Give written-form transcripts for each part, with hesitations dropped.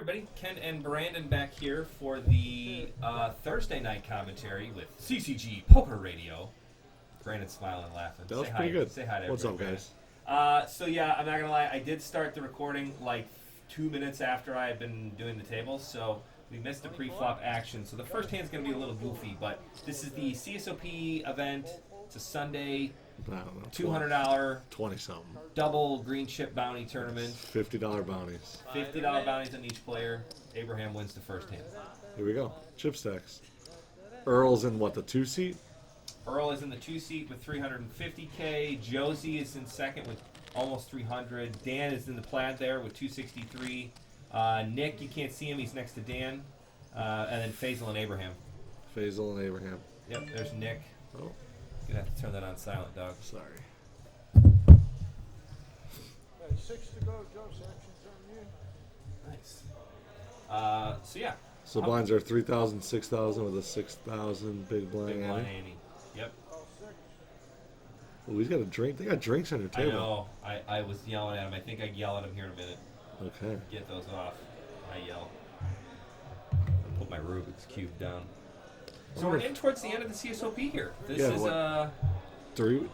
everybody. Ken and Brandon back here for the Thursday night commentary with CCG Poker Radio. Brandon's smiling and laughing. That was pretty good. Say hi to What's up, everybody, guys? So yeah, I'm not going to lie. I did start the recording like 2 minutes after I had been doing the tables, so we missed the pre-flop action. So the first hand's going to be a little goofy, but this is the CSOP event. It's a Sunday. I don't know. $200 20-something. double green chip bounty tournament. $50 bounties. $50 bounties on each player. Abraham wins the first hand. Here we go. Chip stacks. Earl's in what, the 2-seat? Earl is in the 2-seat with 350K. Josie is in second with almost 300. Dan is in the plaid there with 263. Nick, you can't see him. He's next to Dan. And then Faysal and Abraham. Faysal and Abraham. Yep, there's Nick. Oh, You're going to have to turn that on silent, dog. sorry. 6 to go, Joe. Section's on you. Nice. So, yeah. So blinds are 3,000, 6,000 with a 6,000 big blind. Big blind ante. Annie. Yep. Oh, he's got a drink. They got drinks on your I table. know. I was yelling at him. I think I yell at him here in a minute. Okay. Get those off. I yell. I'll put my Rubik's Cube down. So we're in towards the end of the CSOP here. This Yeah, is what?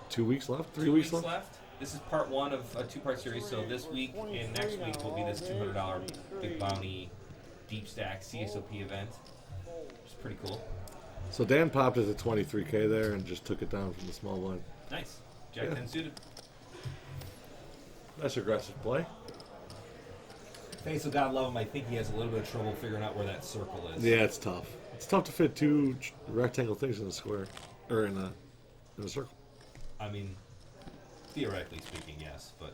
2 weeks left? 3 2 weeks weeks left? left. This is part one of a two-part series. So this week and next week will be this $200 big bounty Deepstack CSOP event, which is pretty cool. So Dan popped it to 23K there and just took it down from the small blind. Nice. Jack Yeah. 10 suited. That's aggressive play. Faysal, God love him. I think he has a little bit of trouble figuring out where that circle is. Yeah, it's tough. It's tough to fit two rectangle things in a square or in a circle. I mean, theoretically speaking, yes, but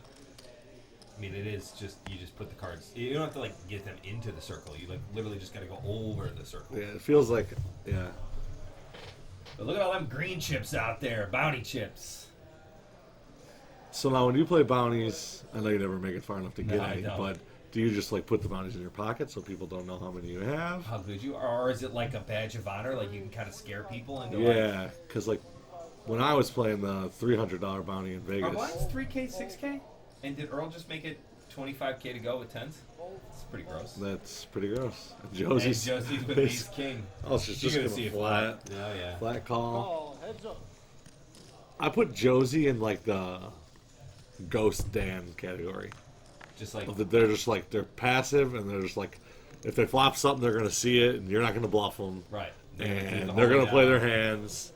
I mean, it is just you just put the cards. You don't have to like get them into the circle. You like literally just got to go over the circle. Yeah, it feels like But look at all them green chips out there, bounty chips. So now when you play bounties, I know you never make it far enough to No, get I any, don't. but do you just like put the bounties in your pocket so people don't know how many you have? How good you are, or is it like a badge of honor? Like you can kind of scare people into Yeah, because like when I was playing the $300 bounty in Are Vegas, blinds 3K, 6K? And did Earl just make it 25K to go with 10s? It's pretty gross. that's pretty gross. And And Josie's, Josie's with ace king. oh, it's just You're gonna see it flat, Oh yeah. flat call. Call. Heads up. I put Josie in like the Ghost Dan category. Just like They're just like they're passive and they're just like if they flop something they're gonna see it and you're not gonna bluff them. right. And they're gonna play their hands.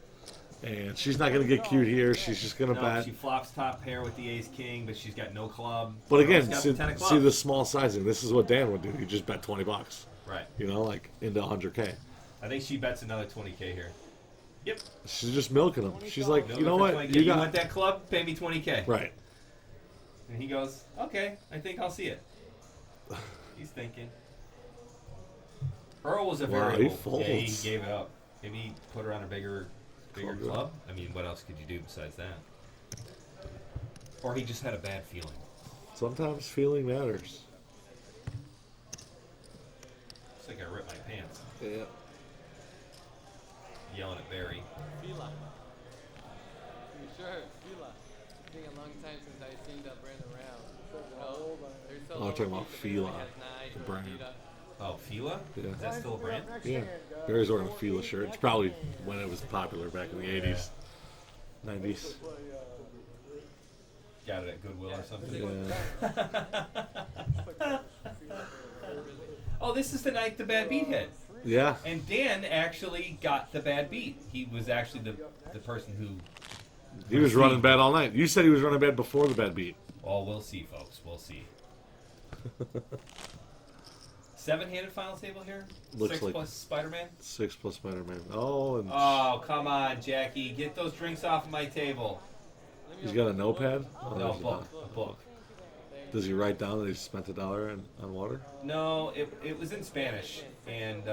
And she's not gonna get cute here. She's just gonna No, bat. she flops top pair with the ace king, but she's got no club. But again, Earl's got see, the 10 of see clubs. the small sizing. This is what Dan would do. He just bet $20. Right. You know, like into 100K. I think she bets another 20K here. Yep. She's just milking him. She's like, Milk you know for what? 20K. You You got want that club? Pay me 20K. right. And he goes, okay, I think I'll see it. He's thinking. Earl was a Wow, very he yeah, he folds. gave it up. Maybe he put her on a bigger Club. club. I mean, what else could you do besides that? Or he just had a bad feeling. Sometimes feeling matters. It's like I ripped my pants. Yeah. Yelling at Barry. Fila. You sure? Fila. It's been a long time since I've seen that brand around. No, they're so Oh, I'm talking about overseas, Fila, they had Nike the or brand. Adidas. Oh, Fila? Yeah. Is that still a brand? Yeah. Barry's wearing a Fila shirt. It's probably when it was popular back in the 80s, 90s. Got it at Goodwill or something? Yeah. Oh, this is the night the bad beat hit. Yeah. And Dan actually got the bad beat. He was actually the person who... He was running bad all night. You said he was running bad before the bad beat. Oh, we'll see, folks. We'll see. 7-handed final table here? Looks 6 like- plus Spiderman? 6 plus Spider-Man. Oh, and Oh, come on, Jackie. Get those drinks off of my table. he's got a notepad. Oh, No, there's a- book. A book. Does he write down that he spent $1 on water? No, it was in Spanish. And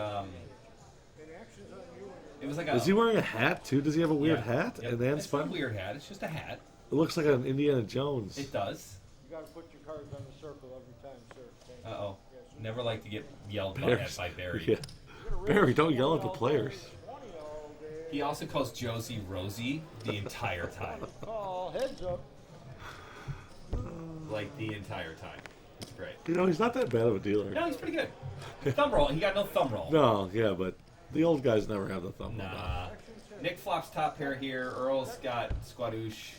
it was like a... Is he wearing a hat too? Does he have a weird Yeah. hat? Yep. And then It's not a Spider? weird hat. It's just a hat. It looks like an Indiana Jones. It does. You got to put your cards on the circle every time, sir. Thank you. Uh-oh. Never like to get yelled at Bears. by Barry. Yeah. Barry, don't yell at the players. 20 all day. He also calls Josie Rosie the entire time. Call. Heads up. Like, the entire time. It's great. You know, he's not that bad of a dealer. No, he's pretty good. Thumb roll. He got no thumb roll. No, yeah, but the old guys never have the thumb. Nah. Nick flops top pair here. Earl's got squadoosh.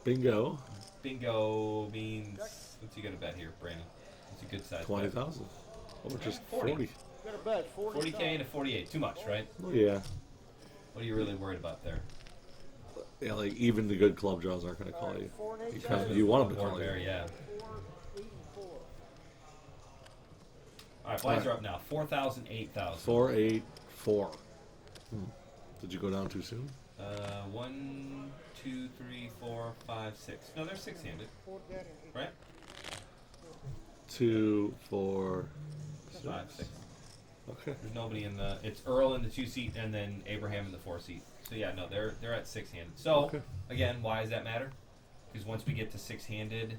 Bingo. Bingo means, what's he going to bet here, Brandon? What's a good size 20,000. Or just 40. 40. Got a bet, 40. 40K into 48. Too much, right? Well, yeah. What are you really worried about there? Yeah, like even the good club draws aren't going to call you. 4 and 8 Because guys. you want them to Or call bear, you. yeah. 4, 8, and 4. All right, blinds are up now. 4,000, 8,000. 4, 8, 4. Did you go down too soon? 1, 2, 3, 4, 5, 6. No, they're six-handed, 4 dead and 8. right? 2, 4, 5, 6. Okay. There's nobody in the. It's Earl in the 2-seat and then Abraham in the 4-seat. So yeah, no, they're at six-handed. So Okay. again, why does that matter? Because once we get to six-handed,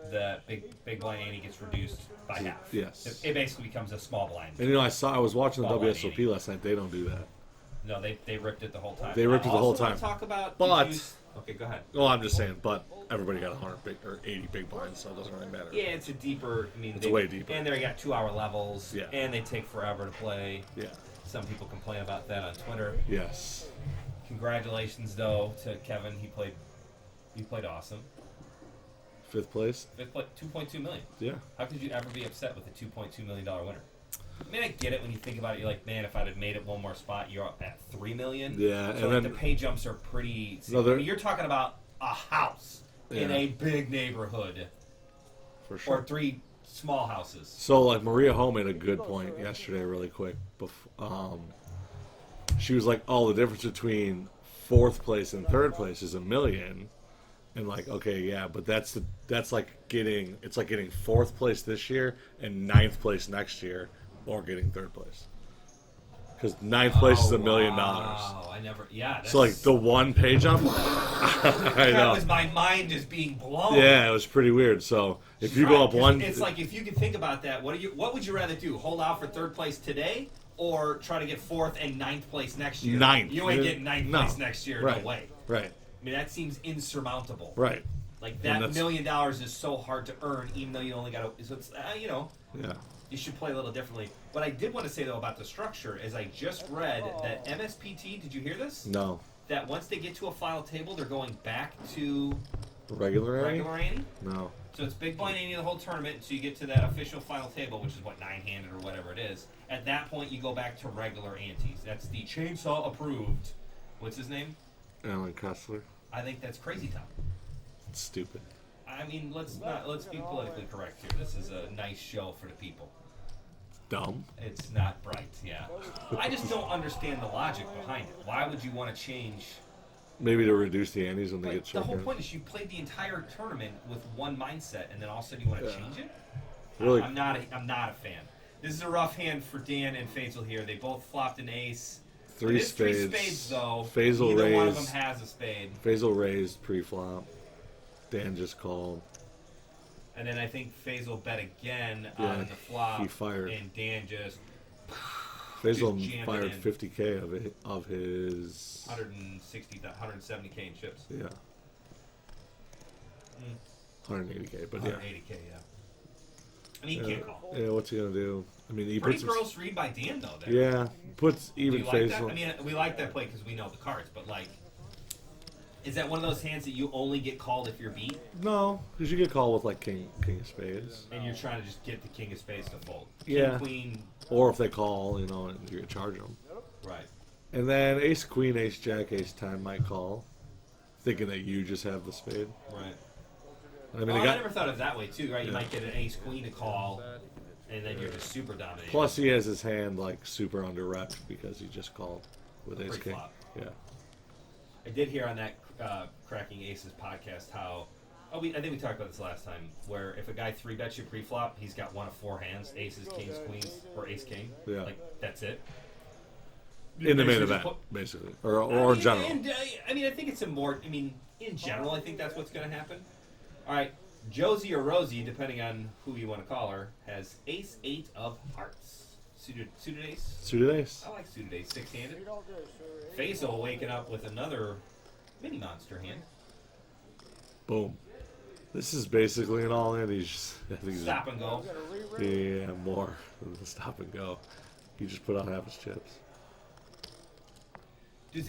the big blind ante gets reduced by half. Yes. It basically becomes a small blind. And you know, I was watching the Small blind WSOP 80. last night. They don't do that. No, they ripped it the whole time. They ripped it the I whole also wanna time. Talk about But- the juice. Okay, go ahead. Well, I'm just saying, but everybody got 100 big or 80 big blinds, so it doesn't really matter. Yeah, it's a deeper. I mean, It's way deeper. And they got 2-hour levels. Yeah. And they take forever to play. Yeah. Some people complain about that on Twitter. Yes. Congratulations, though, to Kevin. He played awesome. 5th place. 2.2 million. Yeah. How could you ever be upset with a $2.2 million winner? I mean, I get it when you think about it. You're like, man, if I'd have made it one more spot, you're up at $3 million. Yeah, So and like, then the pay jumps are pretty. No, I they're- mean, you're talking about a house in Yeah. a big neighborhood, for sure. or 3 small houses. So, like, Maria Ho made a good point yesterday, really quick. She was like, "Oh, the difference between 4th place and 3rd place is $1 million," and like, okay, yeah, but that's like getting 4th place this year and 9th place next year, or getting 3rd place. Because 9th place is $1 million. Wow, I never. Yeah. So like the one pay jump, I that know. was my mind just being blown. Yeah, it was pretty weird. So if you go Right, up 'cause one, it's like if you can think about that, what would you rather do? Hold out for 3rd place today, or try to get 4th and 9th place next year? 9th. You ain't getting 9th No. place next year. Right. No way. right, I mean, that seems insurmountable. right, Like And that $1 that's- million is so hard to earn, even though you only got to. So it's yeah, you should play a little differently. What I did want to say though about the structure is I just read that MSPT. Did you hear this? no, That once they get to a final table, they're going back to regular ante? regular ante. No, So it's big blind ante the whole tournament until you get to that official final table, which is what 9-handed or whatever it is. At that point, you go back to regular antes. That's the chainsaw approved. What's his name? Alan Kessler. I think that's crazy town. It's stupid. I mean, let's be politically correct here. This is a nice show for the people. Dumb. It's not bright, yeah. I just don't understand the logic behind it. Why would you want to change? Maybe to reduce the antes when they Like, get the checked whole in. point is you played the entire tournament with one mindset, and then all of a sudden you want to Yeah. change it. Really? I'm not a fan. This is a rough hand for Dan and Faysal here. They both flopped an ace. Three It is spades. 3 spades though. Faysal Neither one of raised. them has a spade. Faysal raised pre-flop. Dan just called. And then I think Faysal bet again Yeah, on the flop. he fired. And Dan just Faysal jammed it fired in. 50K of his. 170K in chips. Yeah. Mm. 180K, but yeah. 180K, yeah. And he can't call. Yeah, what's he gonna do? I mean, he Pretty puts. gross read by Dan though. There. Yeah, puts Do even you like that? Faysal. I mean, we like that play because we know the cards, but like, is that one of those hands that you only get called if you're beat, No, because you get called with like king of spades, and you're trying to just get the king of spades to fold? King, Yeah. queen, or if they call, and you charge them. right? And then ace queen, ace jack, ace 10 might call, thinking that you just have the spade. Right. I mean, Oh, they I got. never thought of it that way too, right? You Yeah. might get an ace queen to call, and then you're just super dominating. Plus, he has his hand like super under rep because he just called with ace king. Pre-flop. Yeah. I did hear on that Cracking Aces podcast how. Oh, I think we talked about this last time. Where if a guy 3-bets you pre-flop, he's got one of 4 hands: aces, kings, queens, or ace king. Yeah. Like that's it. In the main Basically event, just put- basically, or in general. And, I mean, I think it's a more. I mean, in general, I think that's what's going to happen. All right, Josie or Rosie, depending on who you want to call her, has ace 8 of hearts. Suited ace. Suited ace. I like suited ace, 6-handed. 8 all day, sir. 8 Faysal waking up with another mini monster hand. Boom. This is basically an all-in. He's just, I think he's Stop and go. We got a re-rig. yeah, more than the stop and go. He just put out half his chips. Do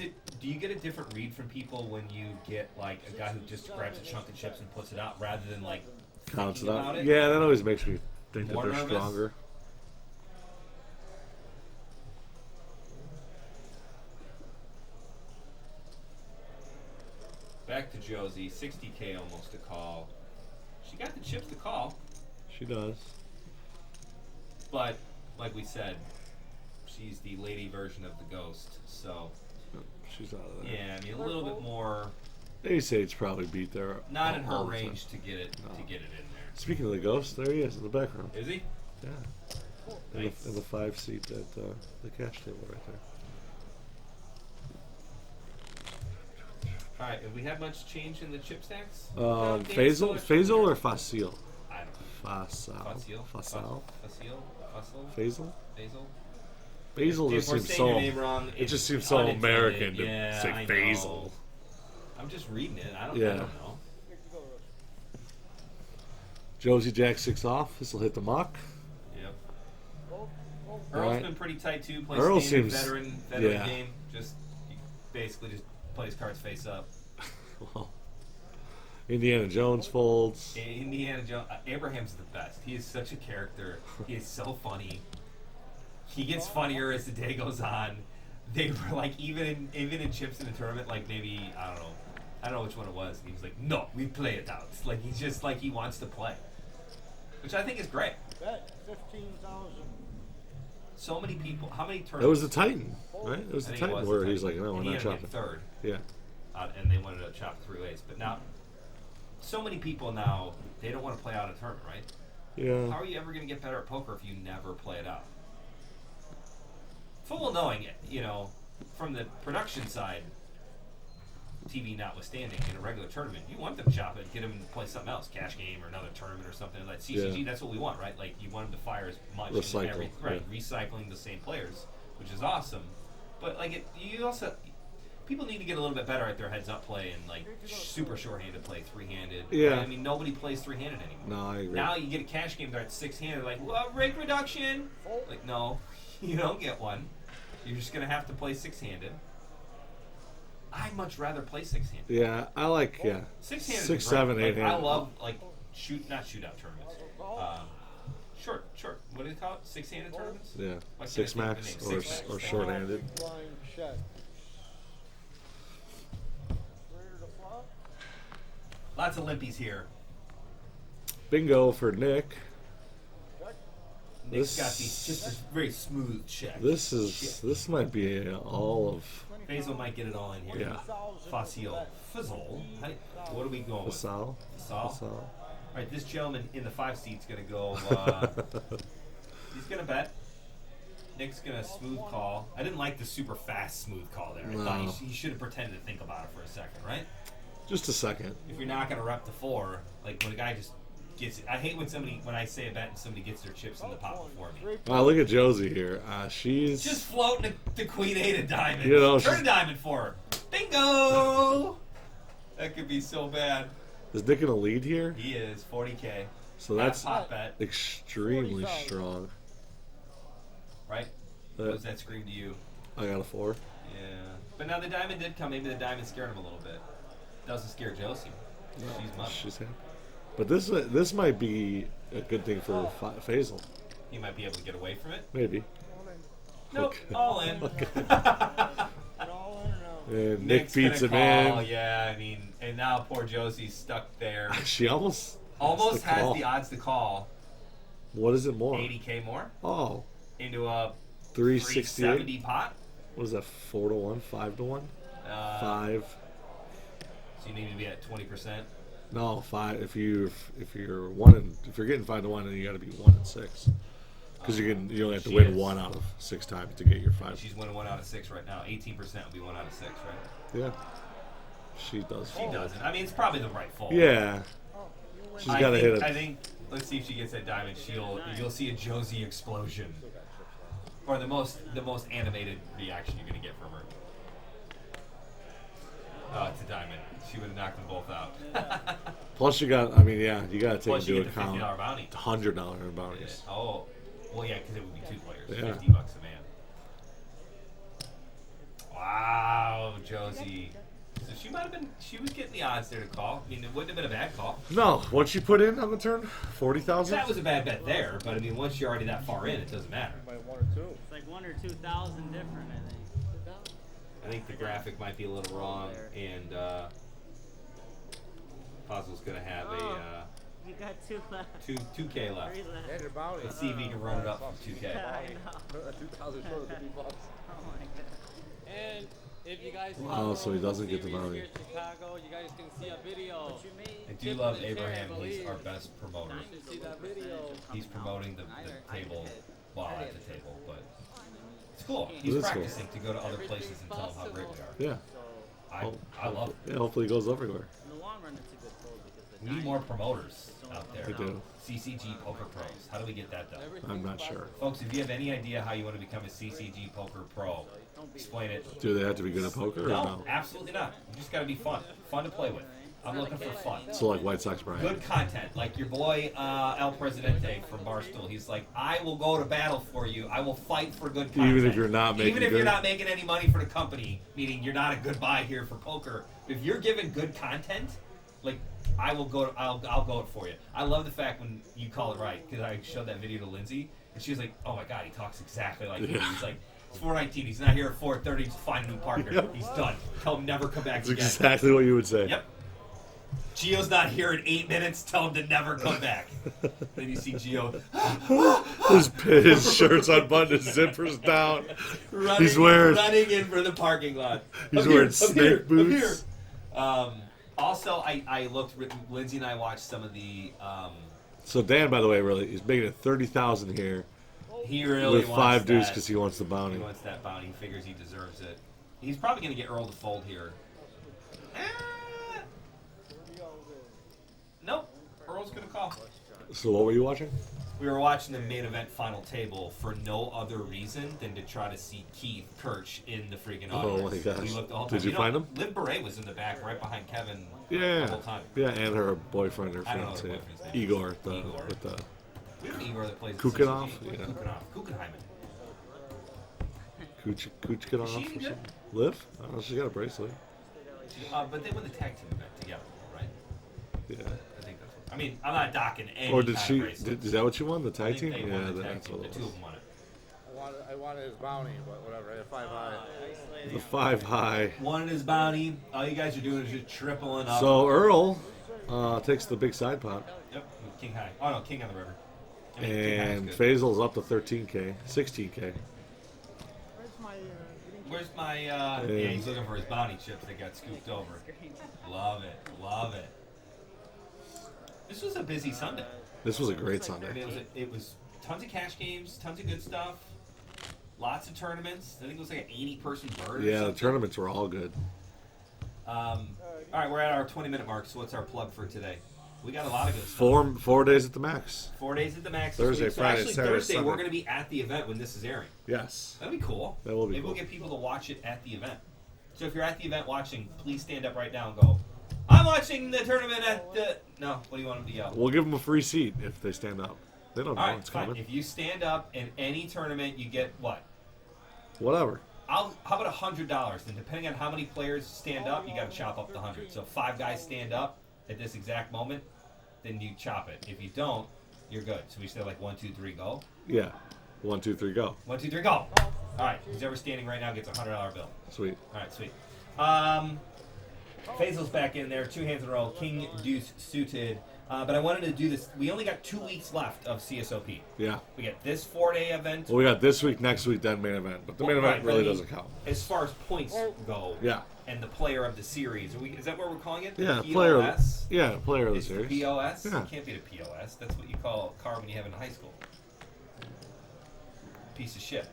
you get a different read from people when you get like a guy who just grabs a chunk of chips and puts it out rather than like Counts it thinking out. about it? Yeah, that always makes me think More that they're nervous? stronger. Back to Josie, 60K almost to call. She got the chips to call, She does. but like we said, she's the lady version of the ghost. So She's out of there. yeah, I mean a little bit more, Ace-8's probably beat there. not in all her the time. range to get it No. in there. Speaking of the ghost, there he is in the background. Is he? Yeah. Nice. In the 5 seat at the cash table right there. All right, have we had much change in the chip stacks? Faysal or Faysal? I don't know. Faysal. Faysal? Faysal? Faysal? Basil If just we're seems saying so. your name wrong, It it's just seems so unintended. American to Yeah, say I Faysal. know. I'm just reading it. I don't Yeah. know. Josie Jack 6 off. This will hit the muck. Yep. Oh, Earl's Right. been pretty tight too. Plays Earl standard seems- veteran yeah. game. Just he basically just plays cards face up. Well, Indiana Jones folds. Indiana Jones. Abraham's the best. He is such a character. He is so funny. He gets funnier as the day goes on. They were like even in chips in the tournament, like maybe I don't know which one it was. And he was like, "No, we play it out." It's like he's just like he wants to play, which I think is great. bet 15,000. So many people. How many tournaments? It was the Titan, right? It was I the think it Titan was where the he's like, Titan. no, we're And he not ended up chopping. getting third. Yeah. And they wanted to chop 3 ways. But now, so many people now, they don't want to play out a tournament, right? Yeah. How are you ever going to get better at poker if you never play it out? Full well knowing it, from the production side, TV notwithstanding, in a regular tournament, you want them to chop it, get them to play something else, cash game or another tournament or something like CCG. Yeah. That's what we want, right? Like you want them to fire as much Recycle, right? yeah. Recycling the same players, which is awesome. But like you also. People need to get a little bit better at their heads-up play and like super short-handed play, three-handed. Yeah. Right? I mean, nobody plays three-handed anymore. No, I agree. Now you get a cash game that's six-handed, like, well, rake reduction. Like, no, you don't get one. You're just gonna have to play six-handed. I'd much rather play six-handed. Yeah, I like, yeah. Six-handed. 6, is great. 7, Like, 8 I handed. love like not shootout tournaments. Short. What do they call it? Six-handed tournaments. Yeah. Why can't 6 I think of max the name? or, Six max. or short-handed. Blind check. Ready to flop? Lots of limpies here. Bingo for Nick. Check. Nick's This- got these just a very smooth check. This might be all of Faysal might get it all in here. Yeah. Faysal. Fizzle. What are we going with? Faysal. Faysal. All right, this gentleman in the 5 seat's going to go. He's going to bet. Nick's going to smooth call. I didn't like the super fast smooth call there. I thought No. he should have pretended to think about it for a second, right? Just a second. If you're not going to rep the 4, like when a guy just gets it. I hate when I say a bet and somebody gets their chips in the pot before me. Wow, look at Josie here. She's Just floating the queen 8 of diamonds. You know, Turn she's- a diamond for her. Bingo! That could be so bad. is Nick gonna lead here? He is 40K. So that's pot bet, extremely 40,000. strong. right? What does that scream to you? I got a 4. Yeah. But now the diamond did come. Maybe the diamond scared him a little bit. Doesn't scare Josie. She's mum. She's happy. But this might be a good thing for Faysal. He might be able to get away from it. Maybe. Nope. Okay. All in. All in and out. And Nick Nick's beats him gonna call. in. Yeah, I mean, and now poor Josie's stuck there. She almost Almost has call. the odds to call. What is it more? 80K more Oh, into a 368. 370 pot. What is that? 4 to 1, 5 to 1, 5. So you need to be at 20%. No, 5. If you're getting 5 to 1, then you got to be 1 and 6. Because you only have to She win is. 1 out of 6 times to get your 5. She's winning 1 out of 6 right now. 18% would be 1 out of 6, right? Yeah, she does. She doesn't. I mean, it's probably the right fold. Yeah, Oh, you win. she's got to hit it. I think. Let's see if she gets that diamond. You'll see a Josie explosion, or the most animated reaction you're gonna get from her. Oh, it's a diamond. She would have knocked them both out. Plus, you got. I mean, yeah, you got to take Plus, you into get the account $50 bounty. $100 bounties. Oh, well, yeah, because it would be 2 players. Yeah. $50 a man. Wow, Josie. So she might have been. She was getting the odds there to call. I mean, it wouldn't have been a bad call. No, what'd she put in on the turn? 40,000. That was a bad bet there, but I mean, once you're already that far in, it doesn't matter. By 1 or 2. It's like 1 or 2,000 different, I think. I think the graphic might be a little wrong, and Faysal's gonna have a You got 2 left. 2K left. 3 left. And your bounty. Let's see if he can run it up from 2K. I know. 2,000 short of $50. Oh my god. And if you guys Oh, so he doesn't get the series bounty. here in Chicago, you guys can see a video. What you made? I do love Abraham. He's our best promoter. You should see that video. He's promoting the table while at the table, but it's cool. It He's is cool. practicing to go to other places and tell them how great we are. Yeah. I love it. Yeah, hopefully it goes everywhere. In the long run, it's a good pull because the We need more promoters out there. We do. CCG Poker Pros. How do we get that done? I'm not sure. Folks, if you have any idea how you want to become a CCG Poker Pro, explain it. Do they have to be good at poker or No, no? absolutely not. You just got to be fun. Fun to play with. I'm looking for fun. So like White Sox Brian. Good content. Like your boy El Presidente from Barstool. He's like, I will go to battle for you. I will fight for good content. Even if you're not making Even if good? you're not making any money for the company, meaning you're not a good buy here for poker. If you're giving good content, like I will go. I'll go it for you. I love the fact when you call it right because I showed that video to Lindsay and she was like, "Oh my god, he talks exactly like me." He's like, "It's 4:19. He's not here at 4:30 to find a new partner. Yep. He's done. Tell him never come back That's again." exactly what you would say. Yep. Gio's not here in 8 minutes. Tell him to never come back. Then you see Gio His shirt's unbuttoned, his zipper's down. running, He's wearing- running in for the parking lot. He's Up wearing here, snake up here, up boots. here. Also, I looked. Lindsay and I watched some of the. So Dan, by the way, really, he's making it 30,000 here He really with wants 5 dues that. because he wants the bounty. He wants that bounty. He figures he deserves it. He's probably going to get Earl to fold here. Nope. Earl's going to call. So what were you watching? We were watching the main event final table for no other reason than to try to see Keith Kirch in the freaking Oh audience. my gosh. We looked the whole Did time. you find him? Liv Beret was in the back right behind Kevin the Yeah, whole time. yeah, and her boyfriend, her I don't know fiance, her boyfriend's name. Igor, Igor. with the We have an Igor that plays Kukinov? CCG. Yeah. Kukenheimen. Kuchkinov Is she or any something. good? Liv? I don't know, she's got a bracelet. But they won the tag team event together, right? Yeah. I think that's what. I mean, I'm not docking any Or did kind she? of bracelet. Is that what you won? The I tag think team? they Yeah, won the tag that's team. what The it two of was. them won it. I wanted his bounty, but whatever. I had 5 high. The 5 high. One his bounty. All you guys are doing is just tripling up. So Earl takes the big side pot, Yep, with King High. Oh no, King on the river. I mean, King High is and good. Faysal's up to 13K, 16K. Where's my? Yeah, he's looking for his bounty chips that got scooped over. Love it, love it. This was a busy Sunday. This was a great I mean, Sunday. it was tons of cash games, tons of good stuff, lots of tournaments. I think it was like an 80-person bird. or Yeah, the something. tournaments were all good. All right, we're at our 20-minute mark. So what's our plug for today? We got a lot of good stuff. 4 days at the max. 4 days at the max. this Thursday, week. So Friday, actually, Saturday, Thursday Sunday. we're going to be at the event when this is airing. Yes. That'd be cool. That will be Maybe cool. we'll get people to watch it at the event. So if you're at the event watching, please stand up right now and go, I'm watching the tournament at the... No, what do you want them to yell? We'll give them a free seat if they stand up. They don't know All right, it's fine. coming. If you stand up in any tournament, you get what? Whatever. How about $100? And depending on how many players stand up, you got to chop up the 100. So if 5 guys stand up at this exact moment, then you chop it. If you don't, you're good. So we say like 1, 2, 3, go. Yeah. 1, 2, 3, go. 1, 2, 3, go. All right. Who's ever standing right now gets a $100 bill. Sweet. All right, sweet. Faysal's back in there, 2 hands in a row, king deuce suited. But I wanted to do this. We only got 2 weeks left of CSOP. Yeah. We got this 4-day event. Well, we got this week, next week, then main event. But the main Right, event but really I mean, doesn't count. As far as points go, Yeah. and the player of the series, is that what we're calling it? The Yeah, POS? player of the It's the series. POS? Yeah. It can't be the POS. That's what you call a car when you have in high school. Piece of shit.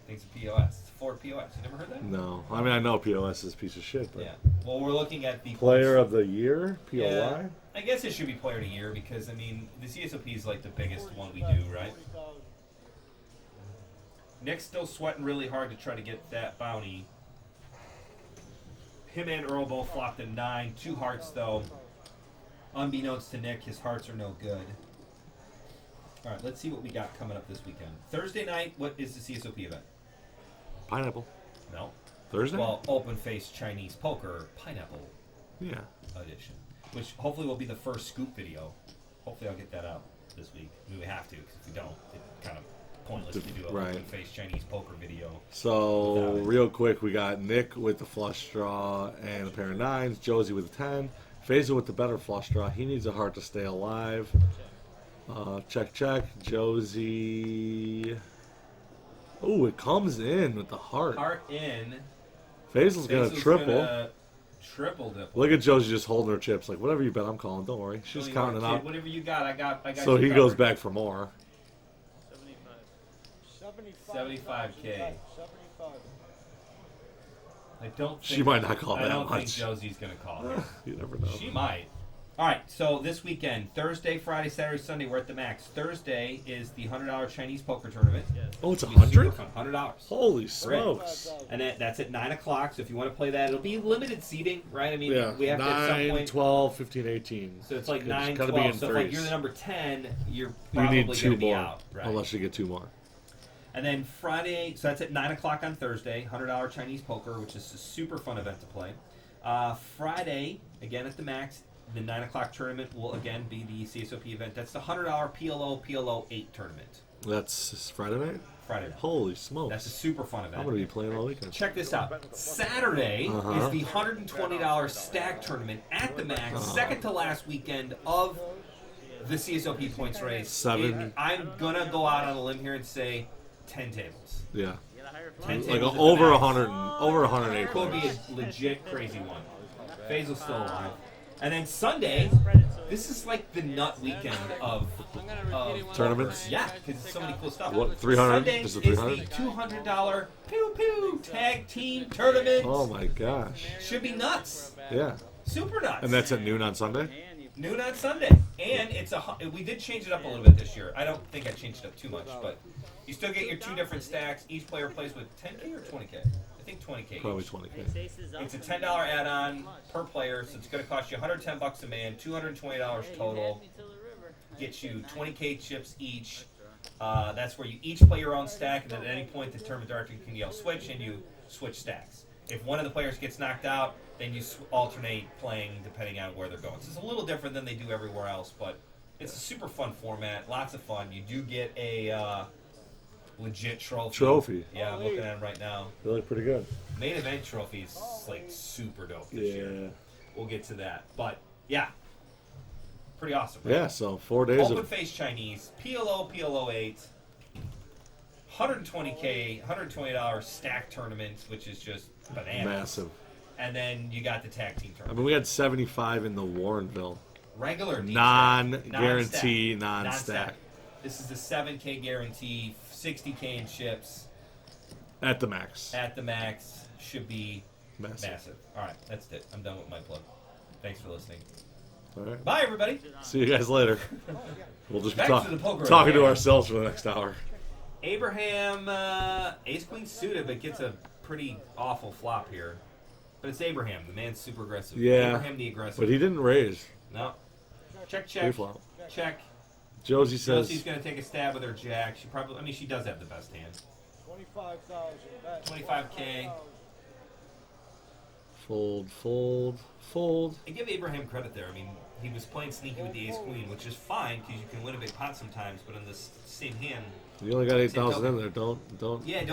Things a POS. It's a Ford POS. You never heard that? No. I mean, I know POS is a piece of shit, but Yeah. Well, we're looking at the player of the year, POY? Yeah. I guess it should be player of the year because, I mean, the CSOP is like the biggest one we do, right? Nick's still sweating really hard to try to get that bounty. Him and Earl both flopped a 9. 2 hearts, though. Unbeknownst to Nick, his hearts are no good. All right, let's see what we got coming up this weekend. Thursday night, what is the CSOP event? Pineapple. No. Thursday? Well, open face Chinese poker pineapple Yeah. edition, which hopefully will be the first scoop video. Hopefully, I'll get that out this week. I mean, we have to, because if we don't, it's kind of pointless to do an Right. open face Chinese poker video. So, Without it. real quick, we got Nick with the flush draw and a pair of 9s. Josie with a 10. Faysal with the better flush draw. He needs a heart to stay alive. Check. Josie. Oh, it comes in with the heart. Heart in. Faysal's going to triple. Gonna triple dip. Look at Josie just holding her chips. Like, whatever you bet, I'm calling. Don't worry. She's Really, counting it kid, out. Whatever you got, I got. So you he goes covered. back for more. 75. 75K. 75. I don't. Think, She might not call I that don't think much. Josie's gonna call it. You never know. She might. All right. So this weekend, Thursday, Friday, Saturday, Sunday, we're at the max. Thursday is the $100 Chinese poker tournament. Oh, it's It'll be super 100? fun. $100. Holy smokes. And that's at 9 o'clock. So if you want to play that, it'll be limited seating, right? I mean, Yeah. we have to at some 9, point. 12, 15, 18. So it's like It's 9, gotta 12. be in So if like threes. you're the number 10, you're You probably need going 2 to be more. out. Right. Unless you get 2 more. And then Friday, so that's at 9 o'clock on Thursday, $100 Chinese poker, which is a super fun event to play. Friday, again at the max, the 9 o'clock tournament will again be the CSOP event. That's the $100 PLO 8 tournament. That's Friday night? Friday night. Holy smokes. That's a super fun event. I'm going to be playing all weekend. Check this out. Saturday is the $120 stack tournament at the max, second to last weekend of the CSOP points race. 7. I'm going to go out on a limb here and say 10 tables. Yeah. 10 Like tables at the over max. 100, over 108 Could be points. a legit crazy one. Faysal's still alive. And then Sunday, this is like the nut weekend of Tournaments? Yeah, because it's so many cool stuff. What, 300? Sunday Is is it the 300? $200 pew pew tag team tournament. Oh my gosh. Should be nuts. Yeah. Super nuts. And that's at noon on Sunday? noon on Sunday. And we did change it up a little bit this year. I don't think I changed it up too much, but you still get your 2 different stacks. Each player plays with 10K or 20K. I think 20K. Probably each. 20K. It's a $10 add-on per player, so it's going to cost you $110 a man, $220 total. Get you 20K chips each. That's where you each play your own stack, and then at any point the tournament director can yell switch, and you switch stacks. If one of the players gets knocked out, then you alternate playing depending on where they're going. So it's a little different than they do everywhere else, but it's a super fun format, lots of fun. You do get a legit trophy. Yeah, I'm looking at them right now. They look pretty good. Main event trophies, like super dope this year. We'll get to that, but yeah, pretty awesome. Right? Yeah, so 4 days Open of face Chinese, PLO 8, 120K, $120 stack tournament, which is just bananas. massive. And then you got the tag team I tournament. mean, we had 75 in the Warrenville. Regular Deepstack, Non-guarantee, non-stack. This is the 7K guarantee, 60K in chips At the max. at the max. Should be Massive. massive. All right, that's it. I'm done with my plug. Thanks for listening. All right. Bye, everybody. See you guys later. We'll just be Back to the poker talking to again. ourselves for the next hour. Abraham, ace queen suited, but gets a pretty awful flop here. But it's Abraham. The man's super aggressive. Yeah, Abraham the aggressive. But he didn't raise. No. Check, check. Pre-flop. Check. Josie says, Josie's going to take a stab with her jack. She probably, I mean, she does have the best hand. 25,000. 25K. fold, fold, fold. I give Abraham credit there. I mean, he was playing sneaky with the ace queen, which is fine because you can win a big pot sometimes. But in this same hand, You only got 8,000 in there. Don't. yeah,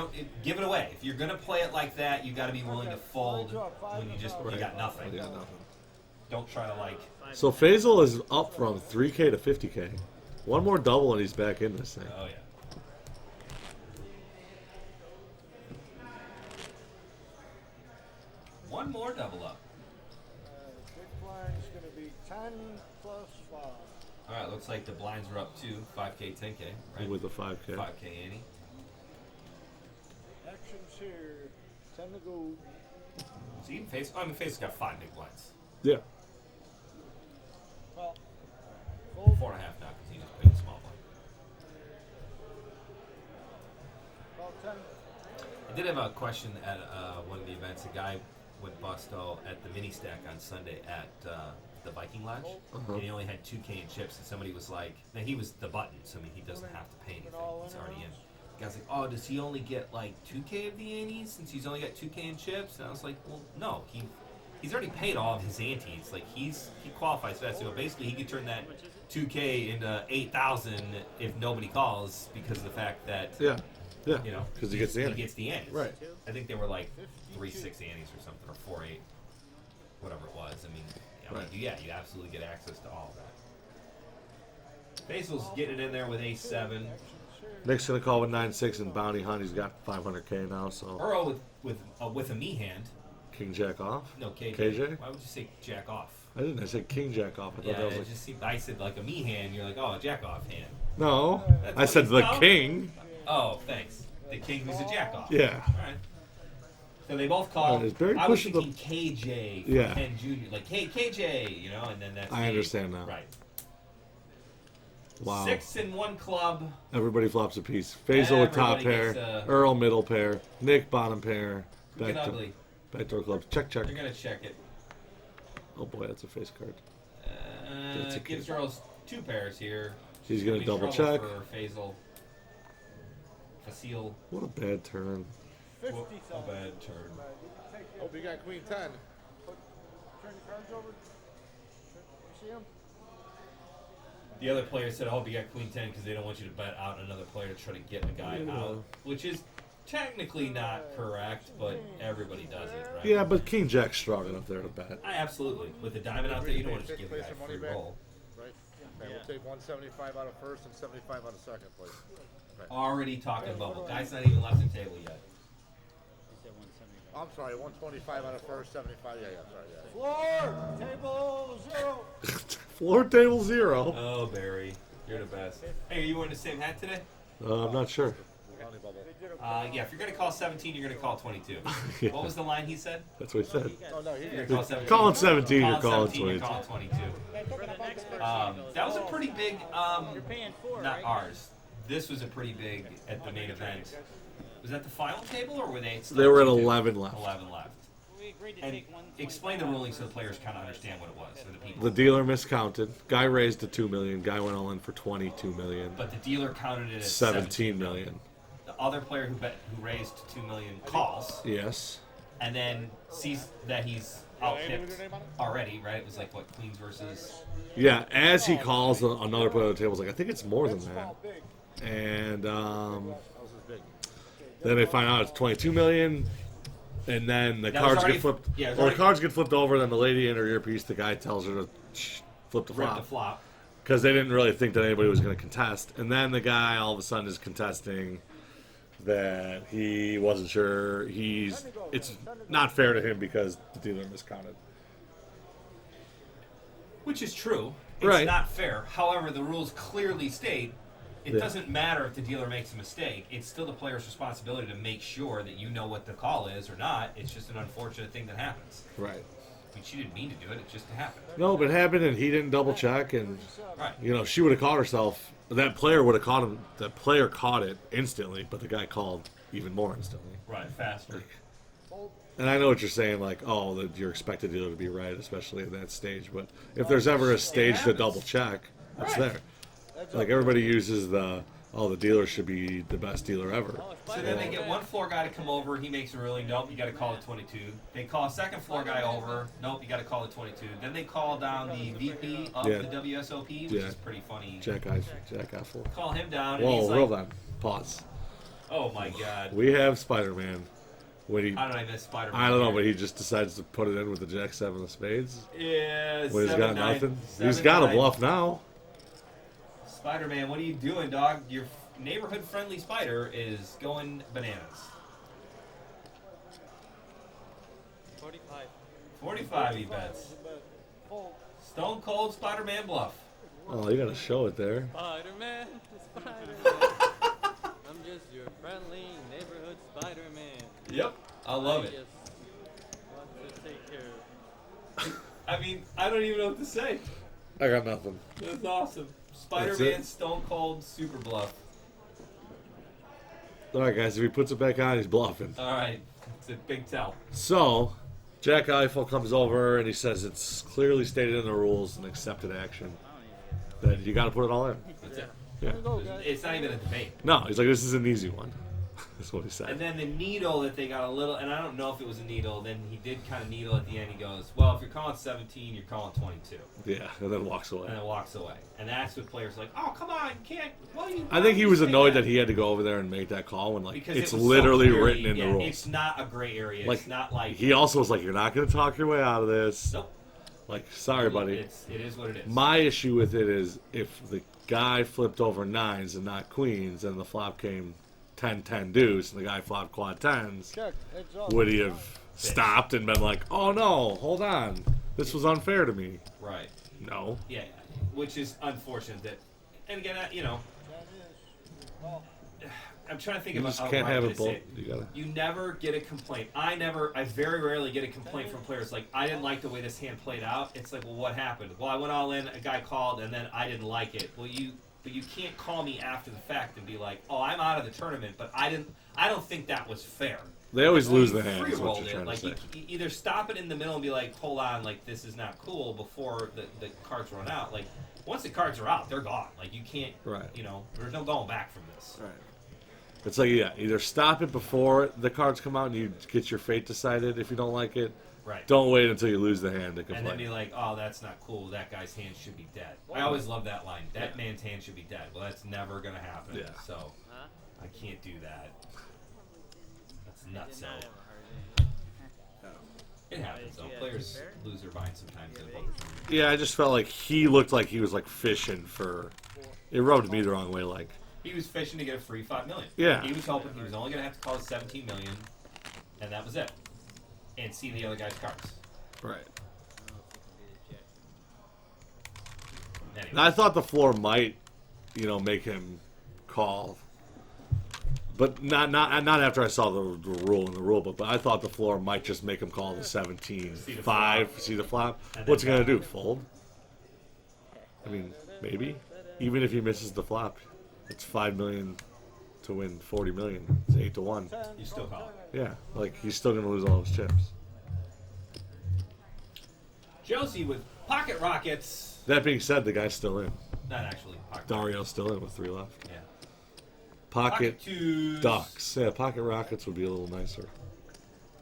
give it away. If you're going to play it like that, you got to be willing to fold when you got nothing. Yeah, nothing. Don't try to like. So Faysal is up from 3K to 50K. One more double and he's back in this thing. Oh yeah. One more double up. Big blind's going to be 10 plus 5. All right, looks like the blinds are up too. 5K, 10K, right? With the 5K. 5K, Annie. Actions here. 10 to go. So even Face, I mean, Face has got 5 big blinds. Yeah. Well, fold. 4.5 now because he just played a small blind. About 10. I did have a question at one of the events. A guy with Busto at the mini stack on Sunday at the Viking Lodge, and he only had 2K in chips, and somebody was like, now he was the button, so I mean he doesn't have to pay anything, he's already in. The guy's like, oh, does he only get like 2K of the antes since he's only got 2K in chips? And I was like, well, no, he's already paid all of his antes. Like he qualifies for that. So basically, he could turn that 2K into 8,000 if nobody calls because of the fact that Yeah. you know Because he gets the he ante. gets the antes. Right. I think they were like 3-6 antes or something, or 4-8, whatever it was. I mean, Right. you absolutely get access to all of that. Faysal's getting it in there with ace-7. Nick's gonna call with 9-6 and bounty hunt. He's got 500K now, so Earl with a me hand. king jack off. No, KJ. KJ? Why would you say jack off? I didn't. I said king jack off. I thought Yeah, that was it like just seemed, I said like a me hand. You're like, oh, a jack off hand. no. That's I what said it's the called? king. Oh, thanks. The king who's a jack off. Yeah. All right. So they both called. Is Barry I was pushing the- thinking KJ from Yeah. Ken Jr. Like, hey, KJ, you know, and then that's I me. understand now. Right. Wow. 6 in one club. Everybody flops a piece. Faysal with top Everybody pair. gets, Earl middle pair. Nick bottom pair. Crooked ugly. Backdoor clubs. Check. They're gonna check it. Oh boy, that's a face card. That's a Gives kid. Earls 2 pairs here. He's gonna Be double trouble check. for Faysal. Faysal. What a bad turn. 50,000. A bad turn. Hope you got queen 10. Turn your cards over. You see him? The other player said, I hope you got queen 10 because they don't want you to bet out another player to try to get a guy out, which is technically not correct, but everybody does it, right? Yeah, but king jack's strong enough there to bet. Absolutely. With the diamond out there, you don't want to just give a guy a free roll. Right. Okay, we'll take 175 out of first and 75 out of second, please. Already talking bubble. Guy's not even left the table yet. You said 175. I'm sorry, 125 out of first, 75. Yeah, sorry. Yeah. Floor, table, 0. Floor table 0. Oh, Barry. You're the best. Hey, are you wearing the same hat today? I'm not sure. Bounty bubble. Yeah, if you're going to call 17, you're going to call 22. Yeah. What was the line he said? That's what he said. Oh, no, he You're didn't. gonna call 17. Calling 17, you're calling 17, you're 22. calling 22. For the next person, That was a pretty big, you're paying 4, not right? ours. This was a pretty big at the main event. Was that the final table, or were they still They were at 2-2? 11 left. 11 left. We agreed to And take 1. explain the ruling so the players kind of understand what it was, or the people. The dealer miscounted. Guy raised to 2 million. Guy went all in for 22 million. But the dealer counted it as 17 million. The other player who raised 2 million calls, Yes. and then sees that he's outpicked already, right? It was like what, queens versus. Yeah, as he calls, another player at the table was like, I think it's more than that. And That was his big. then they find out it's 22 million. And then the That was cards already- get flipped. yeah, it was Well, the already- cards get flipped over. Then the lady in her earpiece, the guy tells her to flip the Rip flop. the flop. Because they didn't really think that anybody was going to contest. And then the guy all of a sudden is contesting that he wasn't sure. It's not fair to him because the dealer miscounted. Which is true. It's Right. not fair. However, the rules clearly state it Yeah. doesn't matter if the dealer makes a mistake. It's still the player's responsibility to make sure that you know what the call is or not. It's just an unfortunate thing that happens. Right. I mean, she didn't mean to do it. It just happened. No, but it happened, and he didn't double check, and Right. she would have caught herself. That player would have caught him. That player caught it instantly, but the guy called even more instantly. Right. Faster. And I know what you're saying, like, oh, that you're expected dealer to be right, especially at that stage. But if there's ever a stage to double check, it's Right. there. Like everybody uses the dealer should be the best dealer ever. So then they get one floor guy to come over. He makes a ruling. Nope, you got to call it 22. They call a second floor guy over. Nope, you got to call it 22. Then they call down the VP of Yeah. the WSOP, which Yeah. is pretty funny. Jack I4. Call him down, and Whoa, he's hold like, on. Pause. "Oh my God, We have Spider-Man. When he, how did I miss Spider-Man?" I don't know, here? but he just decides to put it in with the Jack 7 of spades. Yeah, When he's got 7-9, nothing. He's got a 7-9. bluff now. Spider-Man, what are you doing, dog? Your neighborhood-friendly spider is going bananas. 45. 45 he bets. Stone cold Spider-Man bluff. Oh, you gotta show it there. Spider-Man, Spider-Man. I'm just your friendly neighborhood Spider-Man. Yep, I love it. Just want to take care of. I mean, I don't even know what to say. I got nothing. That's awesome. That's Spider-Man it? Stone Cold Super Bluff. All right, guys, if he puts it back on, he's bluffing. All right, it's a big tell. So, Jack Eiffel comes over and he says it's clearly stated in the rules and accepted action that you got to put it all in. That's it. Yeah. It's not even a debate. No, he's like, this is an easy one. That's what he said. And then the needle that they got a little, and I don't know if it was a needle, then he did kind of needle at the end. He goes, well, if you're calling 17, you're calling 22. Yeah, and then walks away. And then walks away. And that's what players are like, oh, come on, you can't. I think he was annoyed that he had to go over there and make that call when, like, because it's it was literally so clearly, written in the rules. It's not a gray area. Like, it's not like. He also was like, you're not going to talk your way out of this. Nope. Like, sorry, buddy. It is what it is. My issue with it is if the guy flipped over nines and not queens and the flop came 10-10 deuce and the guy flopped quad tens, Check. Heads up. would he have stopped and been like, oh no, hold on, this was unfair to me? Right. No. Yeah, which is unfortunate that, and again, you know, 10 is. Well, I'm trying to think You of just a can't right have way it to say both. it. You gotta. You never get a complaint. I very rarely get a complaint from players like, I didn't like the way this hand played out. It's like, well, what happened? Well, I went all in, a guy called, and then I didn't like it. Well, but you can't call me after the fact and be like, oh, I'm out of the tournament, but I don't think that was fair. They always Well, lose you the hand, is what free-rolled you're trying like to say. you either stop it in the middle and be like, hold on, like this is not cool before the cards run out. Like once the cards are out, they're gone. Like you can't, Right. you know, there's no going back from this. Right. It's like, yeah, either stop it before the cards come out and you get your fate decided if you don't like it. Right. Don't wait until you lose the hand to And then complain. be like, oh, that's not cool. That guy's hand should be dead. I always love that line. That man's hand should be dead. Well, that's never going to happen. Yeah. So Huh? I can't do that. That's Did nuts. So not have a hard day. it happens. Though Yeah, players fair. lose their mind sometimes in a poker tournament. Yeah, I just felt like he looked like he was like fishing for. It rubbed me the wrong way. Like, He was fishing to get a free $5 million. Yeah. He was hoping he was only going to have to call it $17 million, and that was it. And see the other guy's cards. right. I don't know if it can be a check. Anyway. I thought the floor might, make him call, but not after I saw the rule in the rule book. But I thought the floor might just make him call the 17-5, see the flop. And What's he then- gonna do? Fold? I mean, maybe. Even if he misses the flop, it's $5 million to win $40 million. It's 8-1. 10. You still call it. Yeah, like he's still gonna lose all his chips. Josie with pocket rockets. That being said, the guy's still in. Not actually. Pocket Dario's still in with 3 left. Yeah. Pocket twos. ducks. Yeah, pocket rockets would be a little nicer.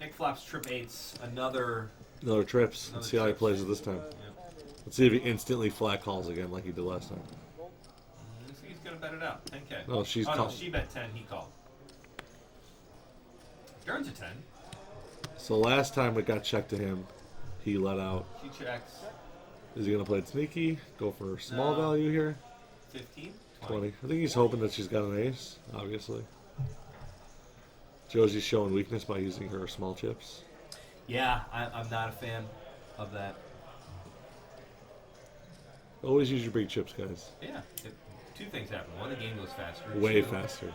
Nick flops trip eights. Another. Another trips. Let's see how he trips. plays it this time. Yeah. Let's see if he instantly flat calls again like he did last time. He's gonna bet it out. 10K. No, she's oh, no, called. she bet 10. He called. Turns a 10. So last time it got checked to him, he let out. She checks. Is he going to play it sneaky? Go for small No. value here? 15. 20. I think he's hoping that she's got an ace, obviously. Josie's showing weakness by using her small chips. Yeah, I'm not a fan of that. Always use your big chips, guys. Yeah. Two things happen. One, the game goes faster. Way Two, faster.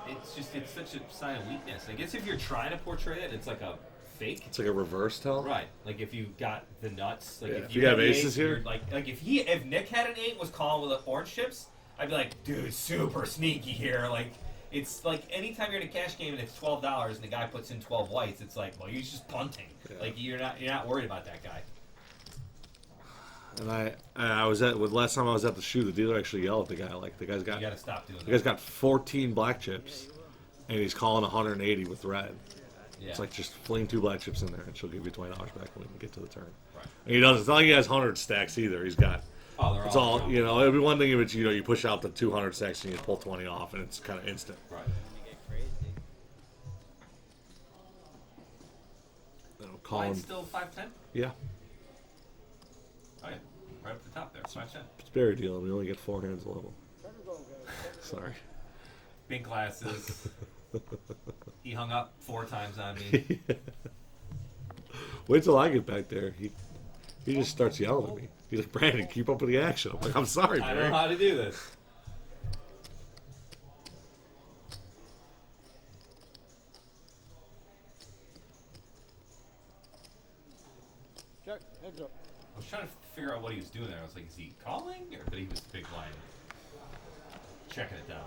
It's such a sign of weakness. I guess if you're trying to portray it, it's like a fake. It's like a reverse tell. Right. Like if you got the nuts. Like Yeah, if if you you had have the aces ace, here. you're like if Nick had an 8 and was calling with orange chips, I'd be like, dude, super sneaky here. Like it's like anytime you're in a cash game and it's $12 and the guy puts in 12 whites, it's like, well, he's just punting. Yeah. Like you're not worried about that guy. And I was last time I was at the shoe, the dealer actually yelled at the guy, like, the guy's You got got to stop doing the guy's that. got 14 black chips, and he's calling 180 with red. Yeah. It's like just fling 2 black chips in there, and she'll give you $20 back when we can get to the turn. Right. And he doesn't. It's not like he has 100 stacks either. He's got. Oh, they're It's all. all it'd be one thing if it's you push out the 200 stacks and you pull 20 off, and it's kind of instant. Right. You get crazy. Call Mine's him. still 510. Yeah, Oh yeah, right up the top there. 510. it's berry deal. We only get 4 hands level. Turn it over, guys. Sorry. Big glasses. He hung up 4 times on me. Wait till I get back there. He just starts yelling at me. He's like, Brandon, keep up with the action. I'm like, I'm sorry, I Barry. know how to do this. Check. Heads up. I was trying to figure out what he was doing there. I was like, is he calling? But he was big blind. Checking it down.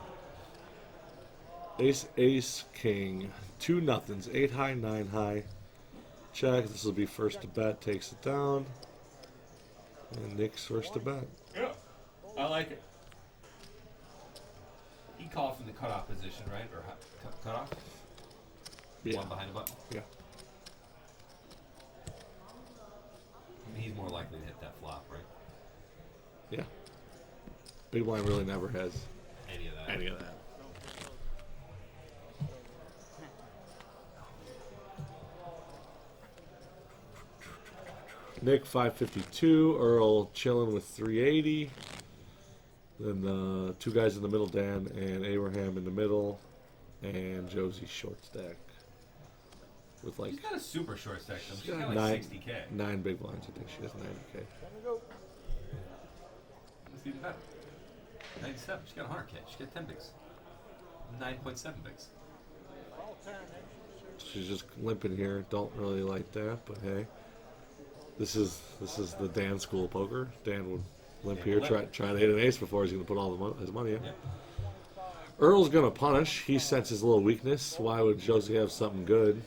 Ace, ace, king, 2 nothings, 8 high, 9 high. Check. This will be first to bet. Takes it down. And Nick's first to bet. Yeah, I like it. He called from the cutoff position, right? Or cutoff? Yeah. One behind the button. Yeah. I mean, he's more likely to hit that flop, right? Yeah. Big blind really never has Any of that. any of that. Nick 552, Earl chilling with 380. Then the two guys in the middle, Dan and Abraham in the middle, and Josie short stack with like She's not a super short stack, though. She's got got like 60K. 9 big blinds. I think she has 90K. Time to go. That's even better. 97. She's got 100K. She's got 10 bigs. 9.7 bigs. All 10. Extra She's just limping here. Don't really like that, but hey, this is the Dan school of poker. Dan would limp Dan here, would limp. try to hit an ace before he's going to put all his money in. Yeah. Earl's going to punish. He senses a little weakness. Why would Josie have something good?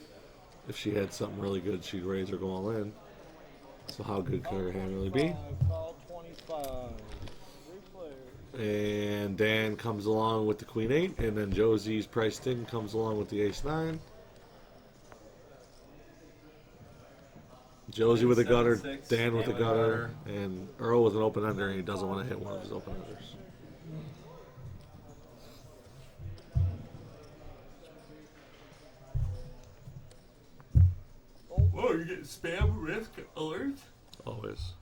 If she had something really good, she'd raise or go all in. So how good could her hand really be? 25, call 25. 3 players. And Dan comes along with the queen 8, and then Josie's priced in comes along with the ace 9. Josie with a gutter, 7-6, Dan with a gutter, and Earl with an open ender, and he doesn't want to hit one of his open enders. Whoa, you're getting spam risk alert? Always.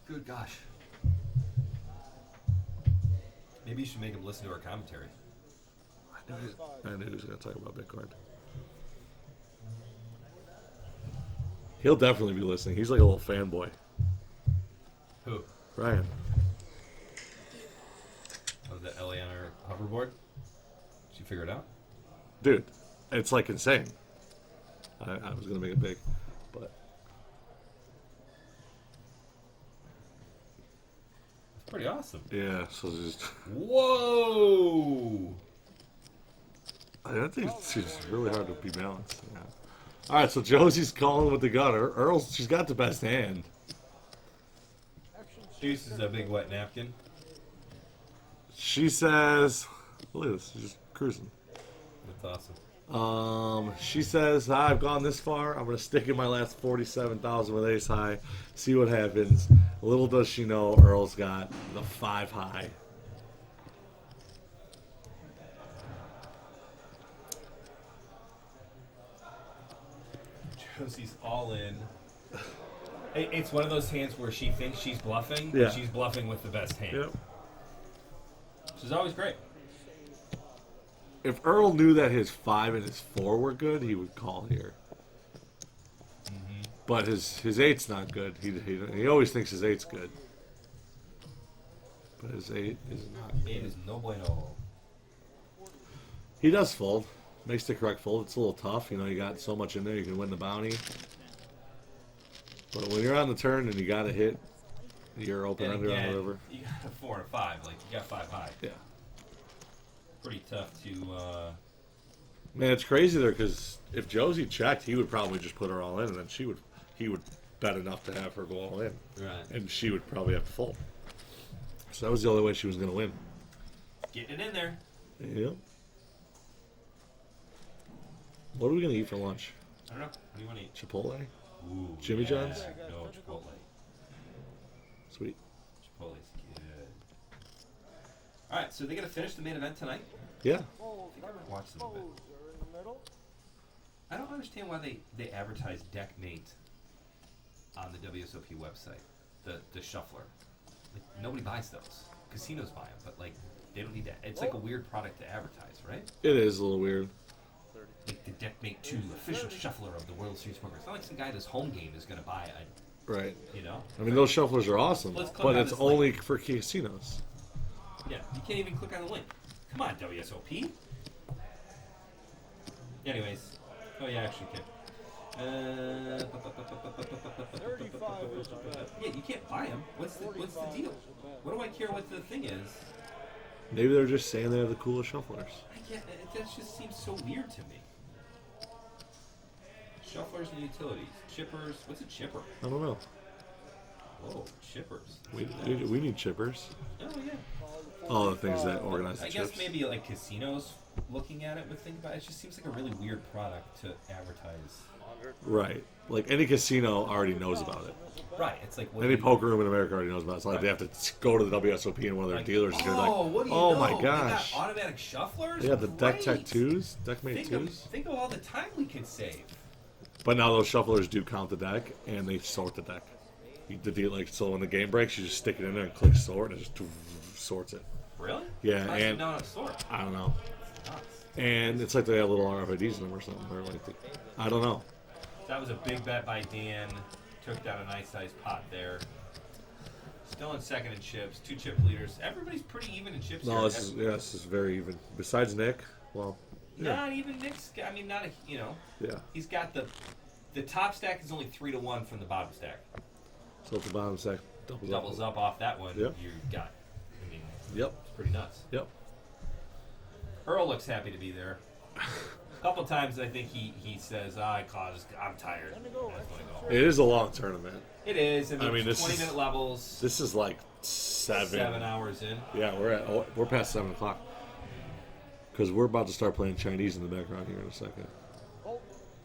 Good gosh. Maybe you should make him listen to our commentary. I knew he was going to talk about Bitcoin. He'll definitely be listening. He's like a little fanboy. Who? Ryan. Of the LA on our hoverboard? Did you figure it out? Dude, it's like insane. I was going to make it big, but It's pretty awesome. yeah, so just. Whoa! I think it's really hard to be balanced. Yeah. All right, so Josie's calling with the gutter. Earl's, she's got the best hand. Juice is a big wet napkin. She says, look at this, she's just cruising. That's awesome. She says, I've gone this far. I'm going to stick in my last 47,000 with ace high, see what happens. Little does she know, Earl's got the 5 high. Josie's all in. It's one of those hands where she thinks she's bluffing, Yeah. but she's bluffing with the best hand. Yep. Which is always great. If Earl knew that his 5 and his 4 were good, he would call here. But his 8's not good. He always thinks his 8's good. But his 8 is not. It is no bueno. He does fold. Makes the correct fold. It's a little tough. You know, you got so much in there, you can win the bounty. But when you're on the turn and you got to hit your open And under on again, the river. you got a 4 and a 5. Like, you got 5 high. Yeah. Pretty tough to, Man, it's crazy there because if Josie checked, he would probably just put her all in, and then he would bet enough to have her go all in, Right. and she would probably have to fold. So that was the only way she was going to win. Getting it in there. Yep. What are we going to eat for lunch? I don't know. What do you want to eat? Chipotle? Ooh, Jimmy yeah. John's? No, Chipotle. Sweet. Chipotle's good. All right, so they got to finish the main event tonight. Yeah. Folds, I watch them a bit. folds are in the middle. I don't understand why they advertise Deckmate on the WSOP website, the shuffler. Like, nobody buys those. Casinos buy them, but like they don't need that. It's like a weird product to advertise, right? It is a little weird. Like the Deckmate 2 official shuffler of the World Series poker. It's not like some guy at his home game is gonna buy a, Right. you know. I mean, those shufflers are awesome, Let's click but on it's this only link. for casinos. Yeah, you can't even click on the link. Come on, WSOP. Anyways, oh yeah, actually you can. 35 is a bet. Yeah, you can't buy them. What's the 45 deal? is a bet. What do I care what the thing is? Maybe they're just saying they have the coolest shufflers. I can't. That just seems so weird to me. Shufflers and utilities. Chippers. What's a chipper? I don't know. Whoa, chippers. We need chippers. Oh, yeah. All the things that organize the I guess chips. maybe like casinos looking at it would think about it. It just seems like a really weird product to advertise. Right. Like any casino already knows about it. Right. It's like what Any do you- poker room in America already knows about it. It's not like they have to go to the WSOP and one of their like, dealers and go like, what do you oh know? my They gosh. got automatic shufflers. Yeah, the deck Great. tattoos, deck made Think of, twos. think of all the time we could save. But now those shufflers do count the deck and they sort the deck. The deal, like, so when the game breaks, you just stick it in there and click sort and it just sorts it. Really? Yeah, How's it and not a sort? I don't know. Nuts. And it's like they have little RFIDs in them or something. Or like I don't know. That was a big bet by Dan. Took down a nice sized pot there. Still in second in chips. 2 chip leaders. Everybody's pretty even in chips No, here. this is very even. Besides Nick, well, yeah, Not even Nick's. I mean, not a. yeah. He's got the top stack is only 3-1 from the bottom stack. So at the bottom stack Doubles up off that one. Yep. You got. I mean, Yep, it's pretty nuts. yep. Earl looks happy to be there. A couple times I think he says, I'm tired. I just want to go. It is a long tournament. It is. I mean, I mean, it's this 20-minute is- levels. This is like 7 hours in. Yeah, we're past 7 o'clock. Because we're about to start playing Chinese in the background here in a second.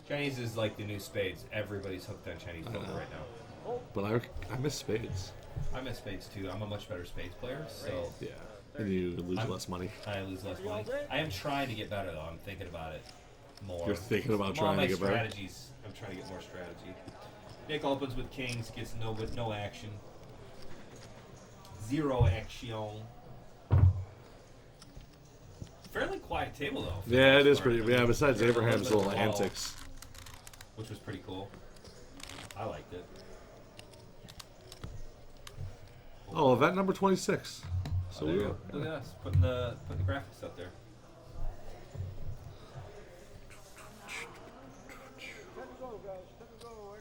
Chinese is like the new spades. Everybody's hooked on Chinese poker right now. But I miss spades. I miss spades too. I'm a much better spades player, so Yeah, and you lose less money. I lose less money. I am trying to get better though. I'm thinking about it more. You're thinking about All trying my to get better. strategies. I'm trying to get more strategy. Nick opens with kings, gets no action. 0 action. Fairly quiet table though. for the Yeah, most it is part. pretty. Yeah, besides There's a Abraham's little little bit of wall, antics. which was pretty cool. I liked it. Oh, event number 26. So there we you go. Look at us putting the graphics up there.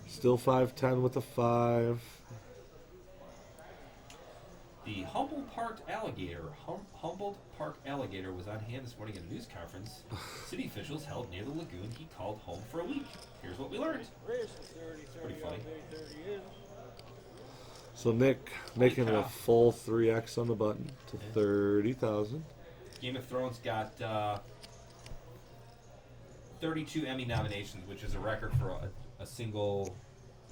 Still 5-10 with the 5. The Humboldt Park alligator was on hand this morning at a news conference. City officials held near the lagoon he called home for a week. Here's what we learned. Pretty funny. So Nick making cow. a full 3x on the button to 30,000. Game of Thrones got 32 Emmy nominations, which is a record for a single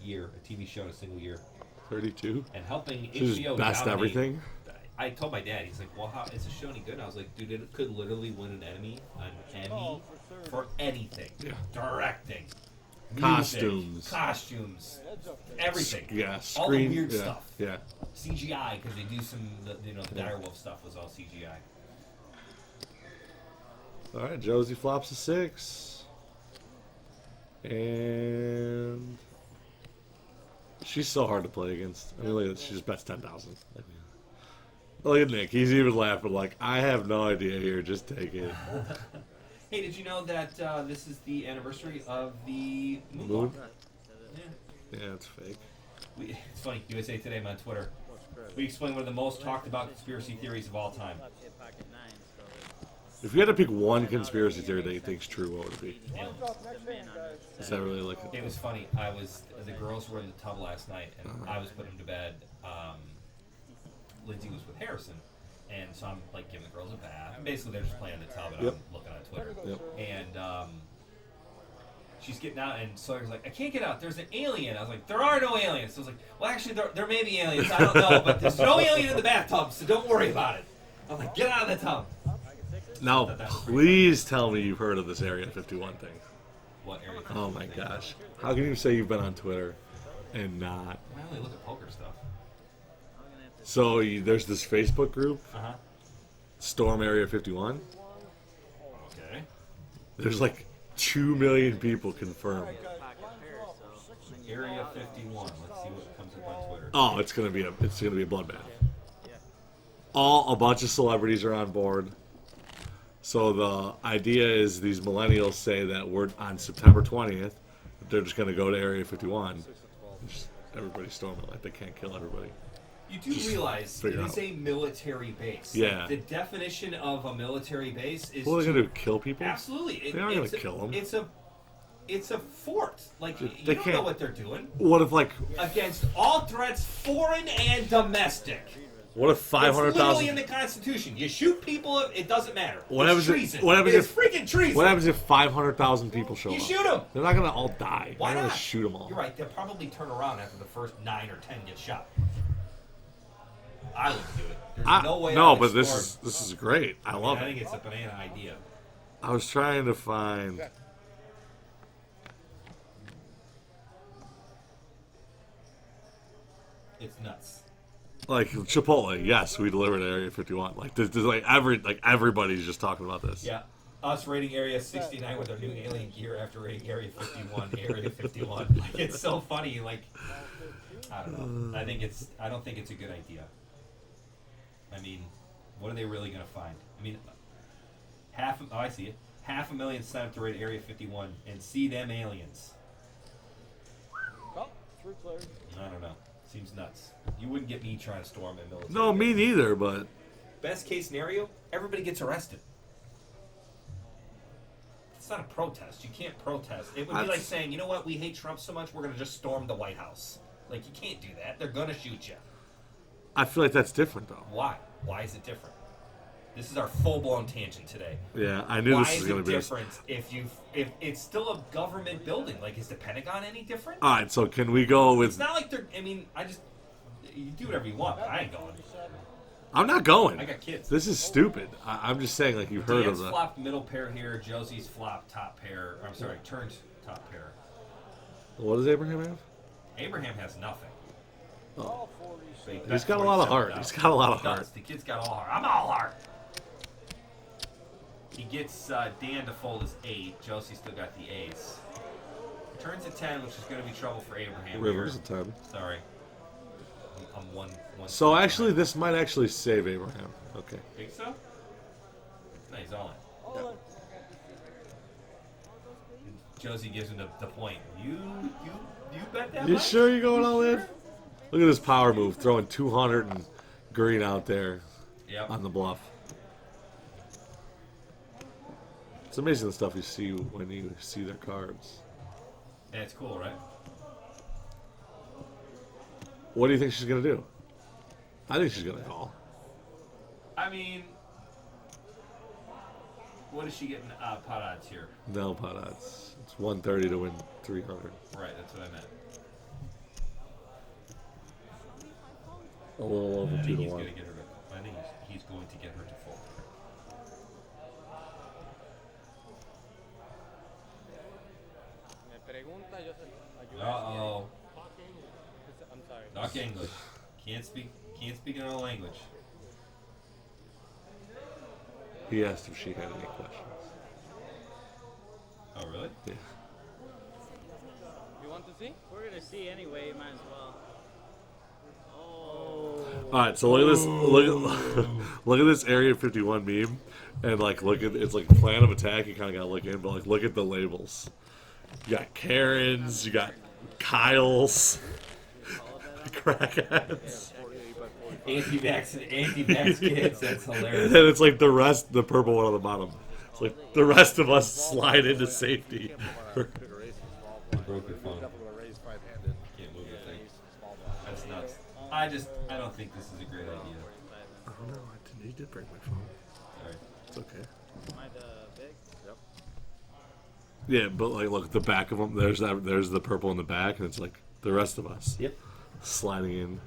year, a TV show in a single year. 32. And helping Just HBO best dominate. everything. I told my dad, he's like, well, how is the show any good? And I was like, dude, it could literally win an Emmy for anything. Yeah. Directing. Costumes. Costumes. Everything. Yeah, All the screen. weird yeah, stuff. Yeah. CGI, because they do the direwolf stuff was all CGI. All right, Josie flops a 6. And she's so hard to play against. I mean, look at this. She just bets 10,000. Look at Nick. He's even laughing like, I have no idea here. Just take it. Hey, did you know that this is the anniversary of the moon? Moon? Yeah. Yeah, it's fake. It's funny. USA Today, I'm on Twitter. We explain one of the most talked about conspiracy theories of all time. If you had to pick one conspiracy theory that you think's true, what would it be? Aliens. Is that really like It was funny. The girls were in the tub last night, and I was putting them to bed. Lindsay was with Harrison, and so I'm like giving the girls a bath. And basically, they're just playing in the tub, and Yep. I'm looking on Twitter. Yep. And she's getting out, and Sawyer's like, I can't get out. There's an alien. I was like, there are no aliens. So I was like, well, actually, there may be aliens. I don't know, but there's no alien in the bathtub, so don't worry about it. I'm like, get out of the tub. Now, please tell me you've heard of this Area 51 thing. What area? Oh my gosh. How can you say you've been on Twitter and not? I only look at poker stuff. So there's this Facebook group, Uh-huh. Storm Area 51. Okay. There's like 2 million people confirmed. Area 51. Let's see what comes up on Twitter. Oh, it's gonna be a bloodbath. A bunch of celebrities are on board. So the idea is these millennials say that we're on September 20th. They're just gonna go to Area 51. Just everybody storm it like they can't kill everybody. You do realize it figure is out. a military base. Yeah. Like, the definition of a military base is What are they to- gonna do? Kill people? absolutely. They aren't gonna kill 'em. It's a It's a fort. Like, you They don't know can't- what they're doing. What if like Against all threats, foreign and domestic. what if It's literally in 500,000? the Constitution. You shoot people, it doesn't matter. What It's happens if- treason. what happens It's if- freaking treason. What happens if 500,000 people show You up? shoot them. They're not gonna all die. Why They're not? gonna shoot them all. You're right. They'll probably turn around after the first 9 or 10 get shot. I wouldn't do it. There's no way. No, I would but this storm- is great. I love I it. think it's a banana idea. I was trying to find. It's nuts. Like Chipotle, yes, we delivered at Area 51. Like there's everybody's just talking about this. Yeah. Us raiding Area 69 with our new alien gear after raiding Area 51. Area 51. Like, it's so funny. Like, I don't know. I don't think it's a good idea. I mean, what are they really going to find? I mean, I see it. 500,000 signed up to raid Area 51 and see them aliens. Oh, 3 players. I don't know. Seems nuts. You wouldn't get me trying to storm a military. No, me neither. But Best case scenario, everybody gets arrested. It's not a protest. You can't protest. It would be like saying, you know what, we hate Trump so much, we're going to just storm the White House. Like, you can't do that. They're going to shoot you. I feel like that's different though. Why? Why is it different? This is our full-blown tangent today. Yeah, I knew Why this was is going it to be. different if it's still a government building? Like, is the Pentagon any different? All right, so can we go It's with? not like they're, I mean, you do whatever you want, but I ain't going. I'm not going. I got kids. This is stupid. I'm just saying, like you've heard Dan's of that. flopped middle pair here. Josie's flopped top pair. I'm sorry, turned top pair. What does Abraham have? Abraham has nothing. All 40s. So he He's bet got a lot of heart. 47,000. He's got a lot of He does. heart. The kid's got all heart. I'm all heart. He gets Dan to fold his 8. Josie still got the ace. Turns a 10, which is going to be trouble for Abraham. Rivers here. a 10. Sorry. I'm one. So actually, this might actually save Abraham. Okay. Think so? No, he's all in. All in. Josie gives him the point. You bet that You much? sure you're going all in? Look at this power move, throwing 200 and green out there Yep. on the bluff. It's amazing the stuff you see when you see their cards. Yeah, it's cool, right? What do you think she's gonna do? I think she's gonna call. I mean, what is she getting pot odds here? No pot odds. It's 130 to win 300. Right, that's what I meant. A little over I 2 think to he's 1. going to get her to. I think he's going to get her to fold. Me pregunta, yo sé. Uh-oh. I'm sorry. Talk English. Can't speak another language. He asked if she had any questions. Oh, really? Yeah. You want to see? We're gonna see anyway. Might as well. Oh. All right, so look at this. Look at this Area 51 meme, and like look at it's like plan of attack. You kind of gotta look in, but like look at the labels. You got Karens, you got Kyles, crackheads, Anti-vax kids. That's and hilarious. then it's like the rest, the purple one on the bottom. It's like the rest of us slide into safety. Broke your phone. Can't move the thing. That's nuts. I don't think this is a great idea. Oh no, he did break my phone. Sorry. It's okay. Am I the big? Yeah, but like look at the back of them. There's the purple in the back, and it's like the rest of us. Yep. Sliding in,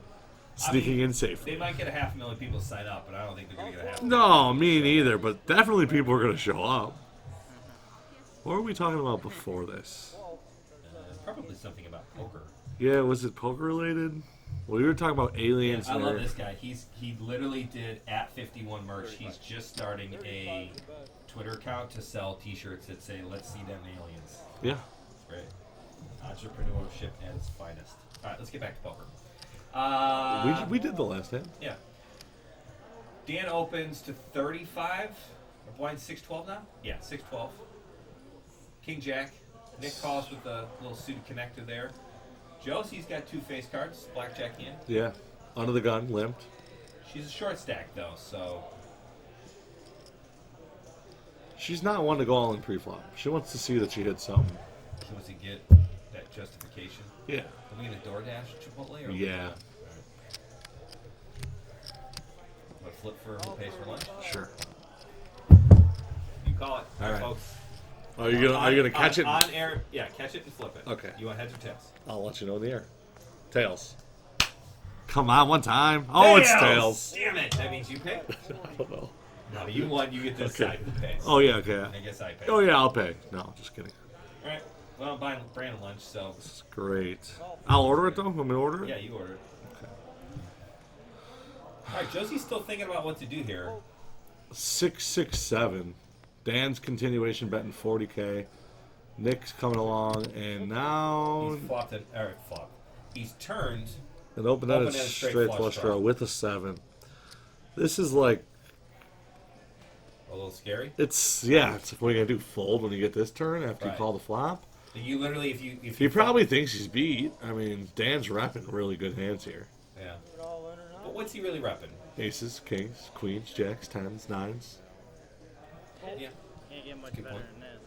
sneaking in safely. They might get 500,000 people sign up, but I don't think they're going to get 500,000. No, me neither, but definitely people are going to show up. What were we talking about before this? Probably something about poker. Yeah, was it poker related? Well, we were talking about aliens. I and love their- this guy. He literally did at 51 merch. He's just starting a Twitter account to sell T-shirts that say "Let's see them aliens." Yeah. It's great. Entrepreneurship at its finest. All right, let's get back to poker. We did the last hand. Yeah. Dan opens to 35. We're blind 612 now? Yeah, 612. King Jack. Nick calls with a little suited connector there. Josie's got 2 face cards, blackjack in. Yeah. Under the gun, limped. She's a short stack though, so She's not one to go all in pre-flop. She wants to see that she hit something. Josie get that justification? Yeah. Are we gonna DoorDash Chipotle or? Yeah. What flip for who pays for lunch? Sure. You call it. All right. folks. Are you gonna catch it? On air? Yeah, catch it and flip it. Okay. You want heads or tails? I'll let you know in the air. Tails. Come on, one time. Oh, it's tails. Damn it! That means you pay. I don't know. No, you won. You get to decide who pays. Oh yeah, okay. I guess I pay. Oh yeah, I'll pay. No, just kidding. All right. Well, I'm buying Brandon lunch, so This is great. I'll order it though. Want me to order it? yeah, you order it. All right, Josie's still thinking about what to do here. 667. Dan's continuation betting 40K. Nick's coming along, and now He's flopped it. Or flopped. He's turned. an open-ended Open-ended straight flush draw with a 7. This is like A little scary. it's what are you gonna do? Fold when you get this turn after you Right. call the flop? You literally, if He you probably thinks he's beat. I mean, Dan's repping really good hands here. yeah. Put it all in or not? But what's he really repping? Aces, kings, queens, jacks, 10s, 9s, Yeah. Can't get much Good better point. than this.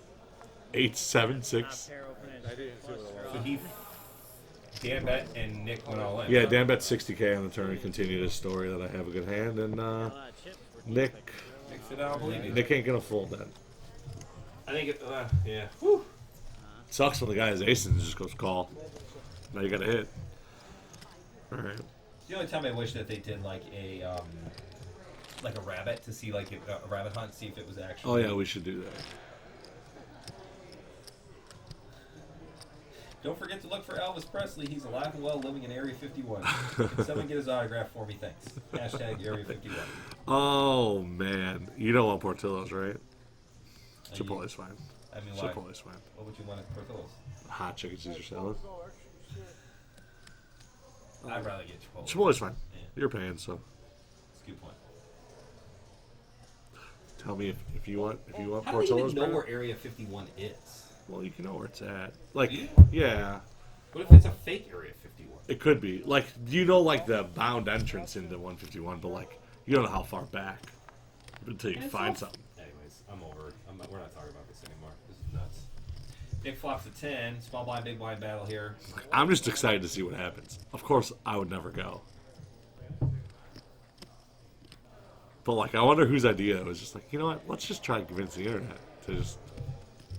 8, 7, Top 6. pair opening. I didn't see what it was. So he, Dan bet and Nick went all in. Yeah, huh? Dan bet 60K on the turn and continued his story that I have a good hand, and A lot of chips for Nick Nick said, I don't believe you. Nick ain't gonna fold that. I think it. Yeah. Whew. Sucks when the guy has aces and just goes call. Now you gotta hit. All right. The only time I wish that they did like a rabbit to see like a rabbit hunt, see if it was Oh actually. yeah, we should do that. Don't forget to look for Elvis Presley. He's alive and well, living in Area 51. Can someone get his autograph for me? Thanks. Hashtag Area 51. Oh man, you don't want Portillo's, right? Are you- Chipotle's fine. I mean, why? Chipotle's fine. What would you want at Portillo's? Hot chicken Caesar salad. Go extra shit. I'd rather get Chipotle. Chipotle's fine. Yeah. You're paying, so That's a good point. tell me if you want How do you Portillo's. even know Brandon? where Area 51 is? Well, you can know where it's at. Like, Do you? yeah, What if it's a fake Area 51? it could be. Like, you know, like the bound entrance into 151, but like, you don't know how far back until you And it's find all- something. Anyways, I'm over it. We're not talking about this anymore. This is nuts. Big flops to 10. Small blind, big blind battle here. I'm just excited to see what happens. Of course, I would never go. But, like, I wonder whose idea it was just like, you know what? Let's just try and convince the internet to just.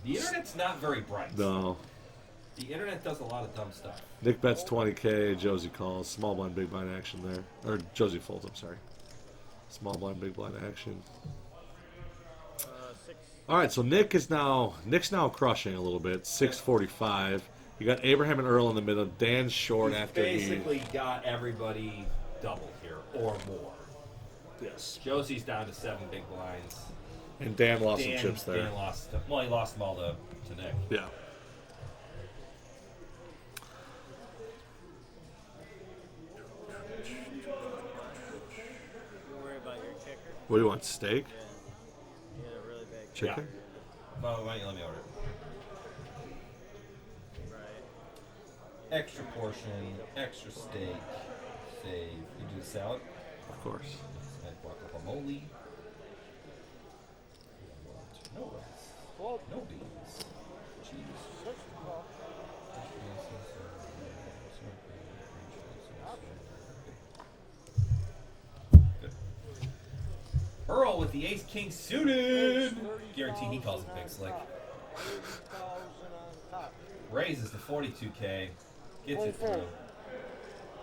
The internet's not very bright. No. The internet does a lot of dumb stuff. Nick bets 20K, Josie calls. Small blind, big blind action there. Or Josie folds, I'm sorry. Small blind, big blind action. 6. All right, so Nick's now crushing a little bit. 645. You got Abraham and Earl in the middle. Dan's short He's after basically got everybody double here or more. Yes. Josie's down to 7 big blinds. And Dan lost some Dan, chips there. Dan lost. Well, he lost them all to Nick. Yeah. Don't worry about your kicker. What do you want? Steak? Yeah. Get a really big. Chicken? Well, why don't you let me order it? Right. Extra portion, extra steak. Save. You do the salad. Of course. Add guacamole. No rice. Well, No beans. Cheese. 6 o'clock. Good. Earl with the ace king suited. Guarantee he calls it big slick. 80,000 on top. Raises to 42K. Gets it through.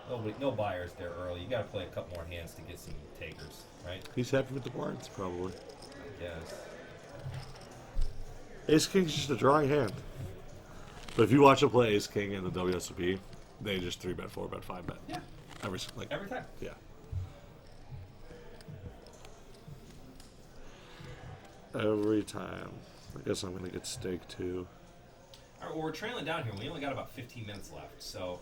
Nobody, no buyers there, Earl. You got to play a couple more hands to get some takers, right? He's happy with the blinds, probably. I guess. Ace King's just a drawing hand. But if you watch him play Ace King in the WSOP, they just 3-bet, 4-bet, 5-bet. Yeah. Every time. Yeah. Every time. I guess I'm gonna get steak too. All right, well, we're trailing down here. We only got about 15 minutes left. So,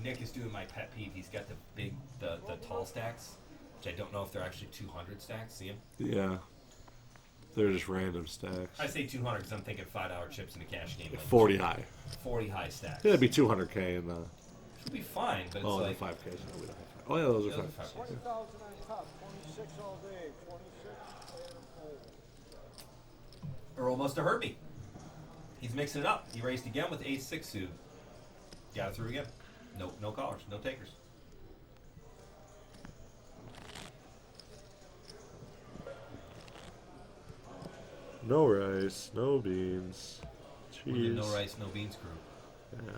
Nick is doing my pet peeve. He's got the tall stacks, which I don't know if they're actually 200 stacks. See him? Yeah. They're just random stacks. I say 200 because I'm thinking $5 chips in a cash game. Like 40 high. 40 high stacks. Yeah, it'd be 200K in the. Should be fine, but it's Oh, like the 5Ks. No, we don't have 5. Oh, yeah, those are Those are 5. 5Ks. 20,000 on top. 26 all day. 26 player fold. Earl must have heard me. He's mixing it up. He raised again with ace-6 suit. Got it through again. No callers, no takers. No rice, no beans. With Cheese. the no rice, no beans crew. Yeah.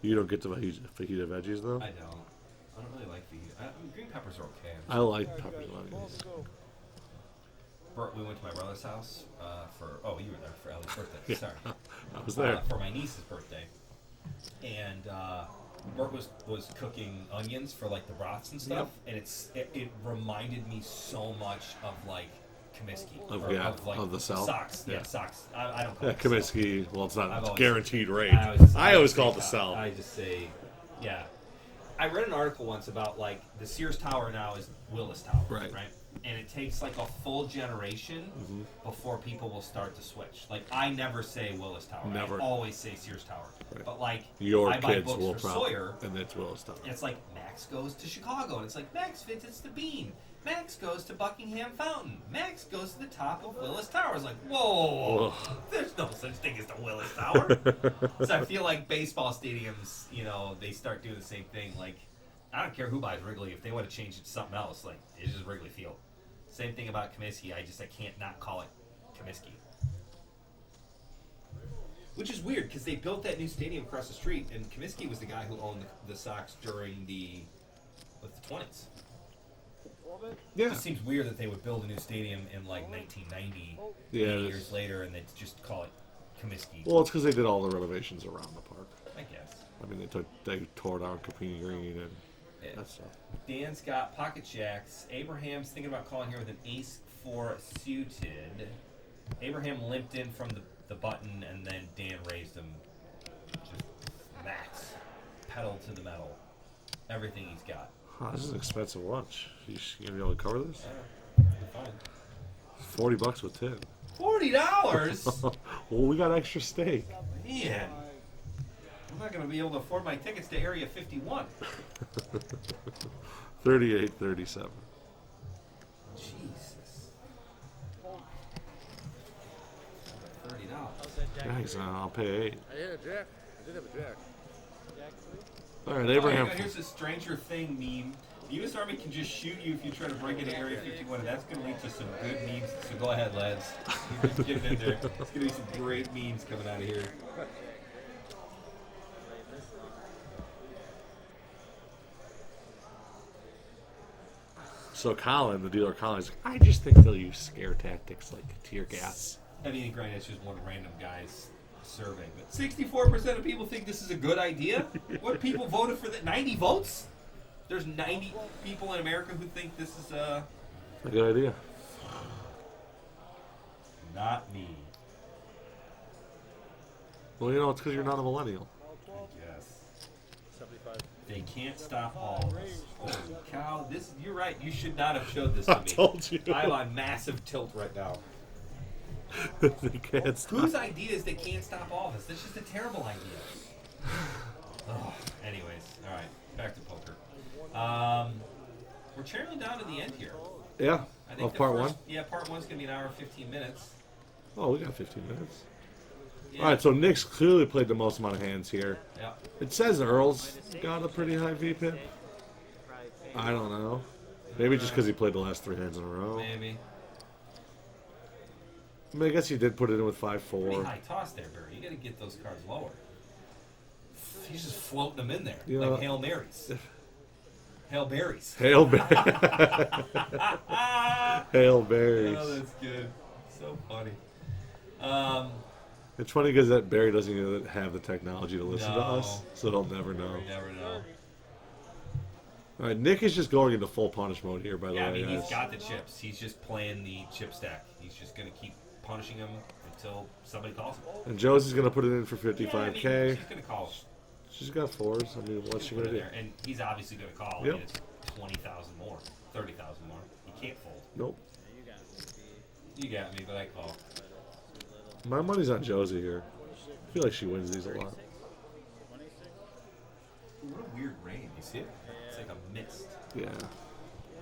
You don't get the fajita veggies though. I don't really like fajita. I mean, green peppers are okay. I like Alright, peppers guys, on call these. to go. We went to my brother's house for. Oh, you were there for Ellie's birthday. Yeah. Sorry. I was there. For my niece's birthday, and Bert was cooking onions for like the brats and stuff, and it reminded me so much of like Comiskey. Of the South. Socks. Yeah, Yeah. socks. I don't call Yeah, it the South. Comiskey. Well, it's not I've it's always- guaranteed rate. I always call it the say South. I just say, yeah. I read an article once about like the Sears Tower now is Willis Tower, Right. And it takes like a full generation before people will start to switch. Like I never say Willis Tower. Never. I always say Sears Tower. Right. But like Your I buy kids books will for probably, Sawyer, and it's Willis Tower. and it's like Max goes to Chicago, and it's like Max visits the Bean. Max goes to Buckingham Fountain. Max goes to the top of Willis Tower. It's like, whoa, there's no such thing as the Willis Tower. So I feel like baseball stadiums, they start doing the same thing. Like, I don't care who buys Wrigley. If they want to change it to something else, like, it's just Wrigley Field. Same thing about Comiskey. I can't not call it Comiskey. Which is weird, because they built that new stadium across the street, and Comiskey was the guy who owned the Sox during the 20s. It Yeah. just seems weird that they would build a new stadium in like 1990, Yeah, 80 it is. years later, and they'd just call it Comiskey. Well, it's because they did all the renovations around the park. I guess. I mean, they tore down Capini Green and Yeah. that stuff. Dan's got pocket jacks. Abraham's thinking about calling here with an ace-4 suited. Abraham limped in from the button, and then Dan raised him. Just max. Pedal to the metal. Everything he's got. Huh, this is an expensive lunch. You gonna be able to cover this? Fine. $40 with 10. $40? Well, we got extra steak. Man. I'm not going to be able to afford my tickets to Area 51. 38.37. Jesus. $30. How's that jack? Thanks, I'll pay 8. I hit a jack. I did have a jack. Jack three? All right, Abraham. Here's a Stranger Thing meme. The U.S. Army can just shoot you if you try to break into Area 51, and that's going to lead to some good memes. So go ahead, lads. You're just getting in there. It's going to be some great memes coming out of here. Play this long. So Colin, the dealer Colin, is like, I just think they'll use scare tactics like tear gas. I mean, granted, it's just one random guy's survey, but 64% of people think this is a good idea. What people voted for that? 90 votes? There's 90 people in America who think this is A good idea. not me. Well, it's because you're not a millennial. Yes. 75. They can't stop all of us. Holy cow! You're right. You should not have showed this to I me. told you. I'm on massive tilt right now. They can't stop. Whose idea is they can't stop all of us? That's just a terrible idea. Oh, anyways, all right. Back to poker. We're chairing down to the end here. Yeah. I think Of the part first- one? Yeah, part one's gonna be an hour and 15 minutes. Oh, we got 15 minutes. Yeah. All right, so Nick's clearly played the most amount of hands here. Yeah. It says Earl's got a pretty high VPIP. Probably pay. I don't know. Maybe just because he played the last 3 hands in a row. Maybe. I mean, I guess he did put it in with Pretty 5-4. high toss there, Barry. You gotta get those cards lower. He's just floating them in there You like know- Hail Marys. Hail Berries. Hail Berry. Hail Berries. Oh, that's good. So funny. It's funny because that Barry doesn't even have the technology to listen to No. us, so he'll never know. You never know. All right, Nick is just going into full punish mode here, by the Yeah, I way, mean, he's guys. got the chips. He's just playing the chip stack. He's just gonna keep punishing him until somebody calls him. And Josie's going to put it in for Yeah, I 55K. mean, she's gonna call him. She's got 4s. I mean, what's she Put going it to do? there, and he's obviously gonna call. I Yep. mean, it's 20,000 more, 30,000 more. He can't fold. Nope. Yeah, you got VP. You got me, but I call. Too little. My money's on Josie here. I feel like she wins these a lot. 36. 26. What a weird rain. You see it? It's like a mist. Yeah.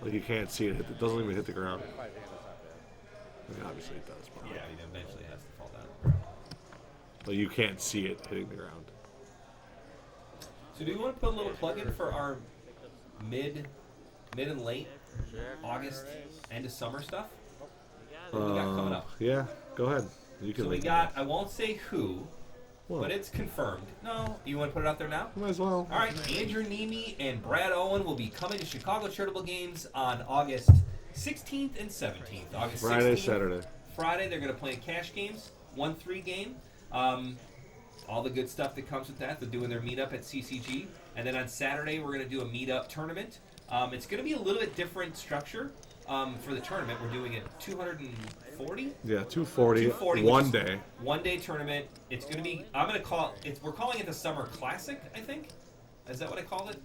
Like you can't see it. It doesn't even hit the ground. 5 hand, that's not bad. I mean, obviously it does. But Yeah, I mean, eventually it has to fall down. but you can't see it hitting the ground. So do you want to put a little plug in for our mid and late August, end of summer stuff? What do we got coming up? Yeah, go ahead. You can. So we got, I won't say who, Well, but it's confirmed. No, you want to put it out there now? might as well. All right, Andrew Nemi and Brad Owen will be coming to Chicago Charitable Games on August 16th and 17th. August Friday, 16th, Saturday. Friday, they're going to play cash games, 1-3 game. All the good stuff that comes with that. They're doing their meetup at CCG. And then on Saturday, we're going to do a meetup tournament. It's going to be a little bit different structure for the tournament. We're doing it 240. Yeah, 240, 240 one which is day. 1 day tournament. It's going to be, we're calling it the Summer Classic, I think. Is that what I called it?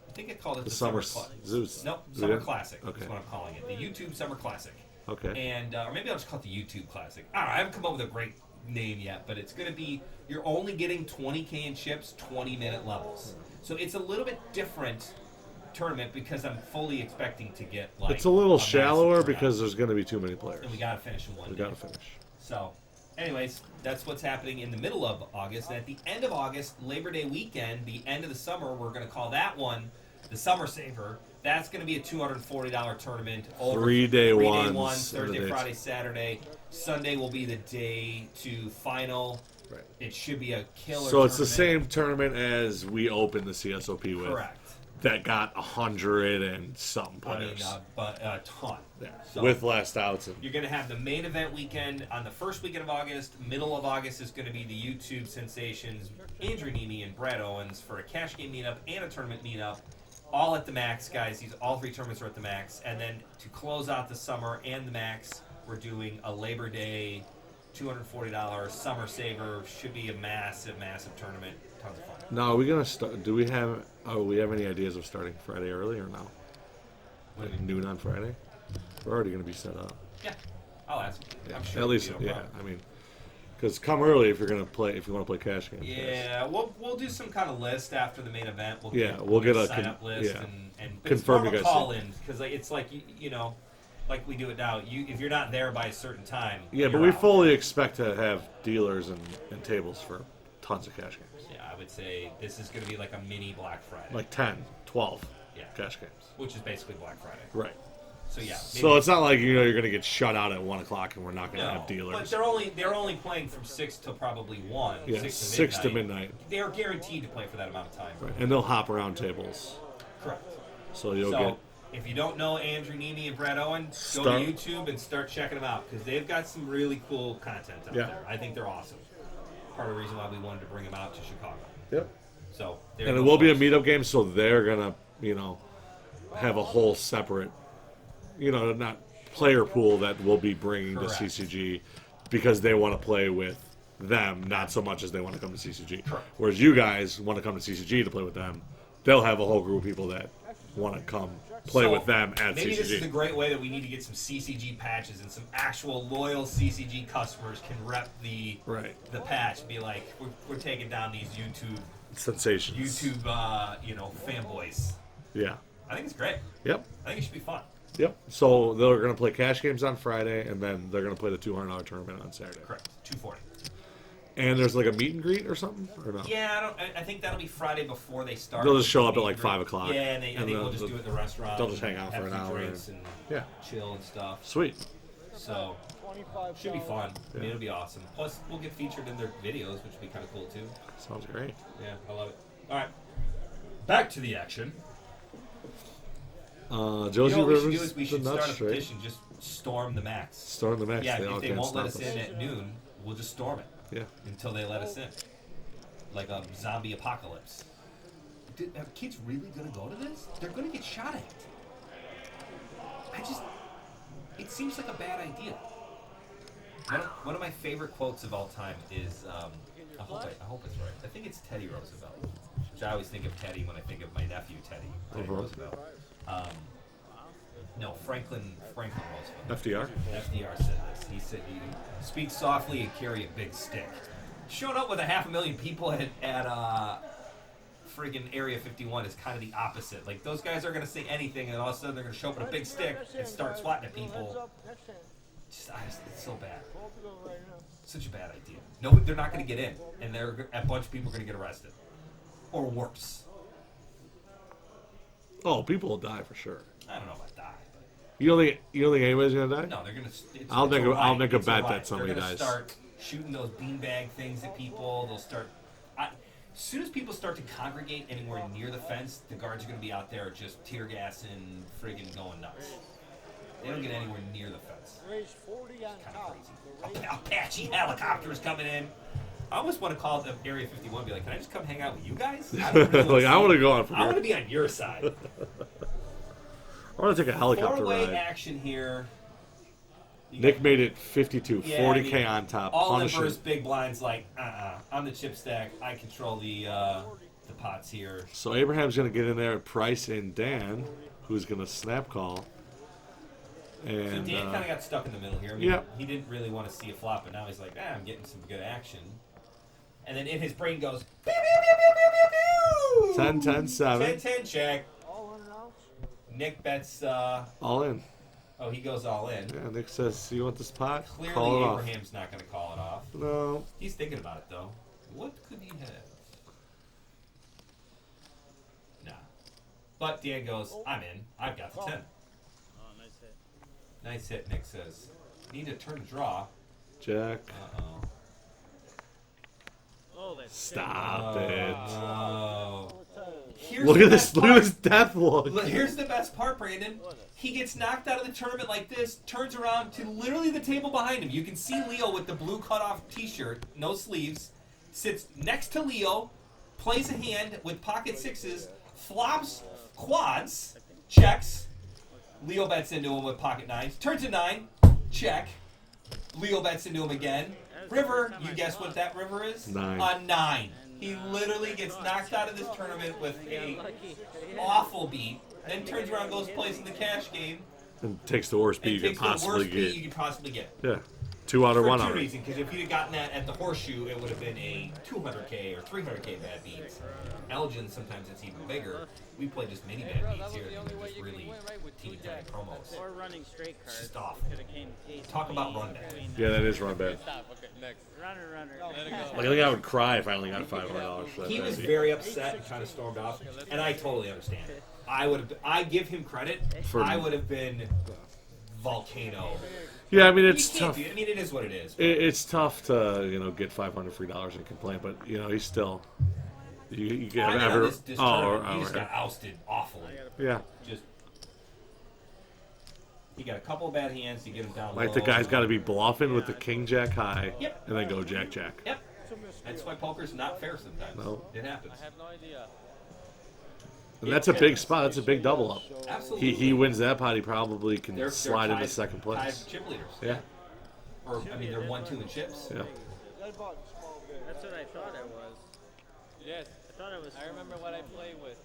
I think I called it the Summer Classic. Zeus. Nope, We Summer did? Classic. Okay. That's what I'm calling it. The YouTube Summer Classic. Okay. And or maybe I'll just call it the YouTube Classic. I don't know. I haven't come up with a great name yet, but it's going to be, you're only getting 20K in chips, 20-minute levels. So it's a little bit different tournament because I'm fully expecting to get like It's a little massive shallower turnout. because there's going to be too many players. And we got to finish in one We day. got to finish. So, anyways, that's what's happening in the middle of August. And at the end of August, Labor Day weekend, the end of the summer, we're going to call that one the Summer Saver. That's going to be a $240 tournament. Over 3 day three-day ones one, and the Thursday, dates. Friday, Saturday. Sunday will be the day to final. Right. It should be a killer So it's the tournament. same tournament as we opened the CSOP with. Correct. That got 100 and some I mean, players. but a ton. Yeah. So- With last outs. And, You're going to have the main event weekend on the first weekend of August. Middle of August is going to be the YouTube sensations, Andrew Nemi and Brad Owens, for a cash game meetup and a tournament meetup. All at the max, guys. All three tournaments are at the max. And then to close out the summer and the max, we're doing a Labor Day $240 Summer Saver. Should be a massive, massive tournament. Tons of fun. now, are we going to start? Do we have any ideas of starting Friday early or no? Like noon on Friday? We're already going to be set up. Yeah, I'll ask. Yeah. I'm sure At it'll least, be no yeah. problem. I mean, because come early if you're going to play. If you want to play cash games. guys. Yeah, we'll do some kind of list after the main event. Yeah, we'll get a sign up list yeah. and Confirm it's more you of a guys call in because like, it's like you know, like we do it now. If you're not there by a certain time, Yeah, but you're we out. fully expect to have dealers and tables for tons of cash games. Yeah, I would say this is going to be like a mini Black Friday. Like 10, 12 Yeah. cash games. Which is basically Black Friday. Right. So yeah. So it's not like you're going to get shut out at 1 o'clock and we're not going to no, have dealers. but they're only playing from 6 till probably 1. Yeah, 6 to midnight. They're guaranteed to play for that amount of time. Right. And they'll hop around tables. Correct. So you'll So, get. if you don't know Andrew Nemi and Brad Owen, go Start- to YouTube and start checking them out because they've got some really cool content out Yeah. there. I think they're awesome. Part of the reason why we wanted to bring them out to Chicago. Yep. So, there And you it go, will be a folks. meetup game, so they're going to, have a whole separate, not player pool that we'll be bringing Correct. to CCG because they want to play with them, not so much as they want to come to CCG. Correct. Whereas you guys want to come to CCG to play with them, they'll have a whole group of people that want to come play So, with them at maybe CCG. this is a great way that we need to get some CCG patches and some actual loyal CCG customers can rep the Right. the patch. Be like, we're taking down these Sensations. fanboys. Yeah. I think it's great. Yep. I think it should be fun. Yep. So they're going to play cash games on Friday, and then they're going to play the $200 tournament on Saturday. Correct. 240. And there's like a meet and greet or something, or no? Yeah, I think that'll be Friday before they start. They'll just show up at Meet like and greet. 5 o'clock. Yeah, and I think they'll- we'll just do it in the restaurant. they'll just and hang out have for an a few hour drinks and Yeah. chill and stuff. Sweet. So 25. should be fun. I mean, Yeah. it'll be awesome. Plus, we'll get featured in their videos, which will be kind of cool too. Sounds great. Yeah, I love it. All right, back to the action. Josie what we should Rivers, do is we the should start nuts a straight. petition. Just storm the max. Storm the max. Yeah, they all if they can't won't let stop us in at noon, we'll just storm it Yeah. until they let us in, like a zombie apocalypse. Are kids really gonna go to this? They're gonna get shot at. It seems like a bad idea. One of my favorite quotes of all time is, I hope it's right. I think it's Teddy Roosevelt, which I always think of Teddy when I think of my nephew Teddy Roosevelt. No, Franklin Roosevelt. FDR. FDR said this. He said, "You speak softly and carry a big stick." Showing up with 500,000 people at friggin' Area 51 is kind of the opposite. Like, those guys are going to say anything, and all of a sudden they're going to show up with a big stick and start swatting at people. It's so bad. Both of them right now. Such a bad idea. No, they're not going to get in, and a bunch of people are going to get arrested, or worse. Oh, people will die for sure. I don't know about die, but You don't think anybody's gonna die? no, they're going to. I'll make a bet that somebody they're gonna dies. Start shooting those beanbag things at people. They'll start. As soon as people start to congregate anywhere near the fence, the guards are going to be out there just tear gassing, friggin' going nuts. They don't get anywhere near the fence. Raised 40 on Kind of top. crazy. The raise- Apache helicopters coming in. I almost want to call the Area 51 and be like, can I just come hang out with you guys? I don't really Like, I want to go on from I want to here. be on your side. I want to take a helicopter Four-way ride. action here. You Nick got- made it 52, Yeah, 40K I mean, on top. All Punish inverse it. big blinds like, I'm the chip stack. I control the pots here. So Abraham's gonna get in there, Price and Dan, who's gonna snap call. So And Dan kind of got stuck in the middle here. I mean, yeah. He didn't really want to see a flop, but now he's like, I'm getting some good action. And then in his brain goes, pew, pew, pew, pew, pew, pew. 10, 10, 7. 10-10 check. All in and out. Nick bets, All in. he goes all in. Yeah, Nick says, you want this pot? Clearly, Call it off. Abraham's not going to call it off. No. He's thinking about it, though. What could he have? Nah. But Dan goes, I'm in. I've got the 10. Oh, nice hit. Nice hit, Nick says. Need to turn to draw. Jack. Uh-oh. Oh, that's Stop it. Oh. Here's Look the at this. best Look at part. this death look. Look, here's the best part, Brandon. He gets knocked out of the tournament like this, turns around to literally the table behind him. You can see Leo with the blue cutoff t-shirt, no sleeves, sits next to Leo, plays a hand with pocket sixes, flops quads, checks. Leo bets into him with pocket nines, turns to 9, check. Leo bets into him again. River, you guess what that river is? 9. A 9. He literally gets knocked out of this tournament with a awful beat, then turns around, goes plays in the cash game, And takes the worst beat and you takes could the possibly worst beat get. you could possibly get. Yeah. 2 out of For 1 two out. reasons, because if you'd have gotten that at the horseshoe, it would have been a 200K or 300K bad beats. Elgin, sometimes it's even bigger. We play just mini bad Bro, beats that was here. the and only they're way just you could really win, right? With two teeny tiny jacks. promos. Or running straight cards. Just awful. Could have came ace. Talk about queen, run bad. queen, Yeah, that is run bad. Stop. Okay, next. Runner. Let it go. Like, I think I would cry if I only got $500 for that. He was bad beat. very upset and kind of stormed off, and I totally understand. I give him credit. For- I would have been volcano. Yeah, I mean, You it's can't tough. do it. I mean, it is what it is. It's tough to get $500 free dollars and complain, but he's still you get I mean, ever this tournament, he just okay. got ousted awfully. Yeah, Just he got a couple of bad hands to get him down. like low. the guy's got to be bluffing with the king jack high, Yep. and then go jack jack. Yep. That's why poker's not fair sometimes. No. It happens. I have no idea. And that's a big spot. That's a big double up. Absolutely. He wins that pot. He probably can They're slide into tied- second tied place. chip leaders. Yeah, Or I mean, they're 1-2 in chips. yeah. That button, small bit. That's what I thought it was. Yes. I thought it was. I remember what I played with.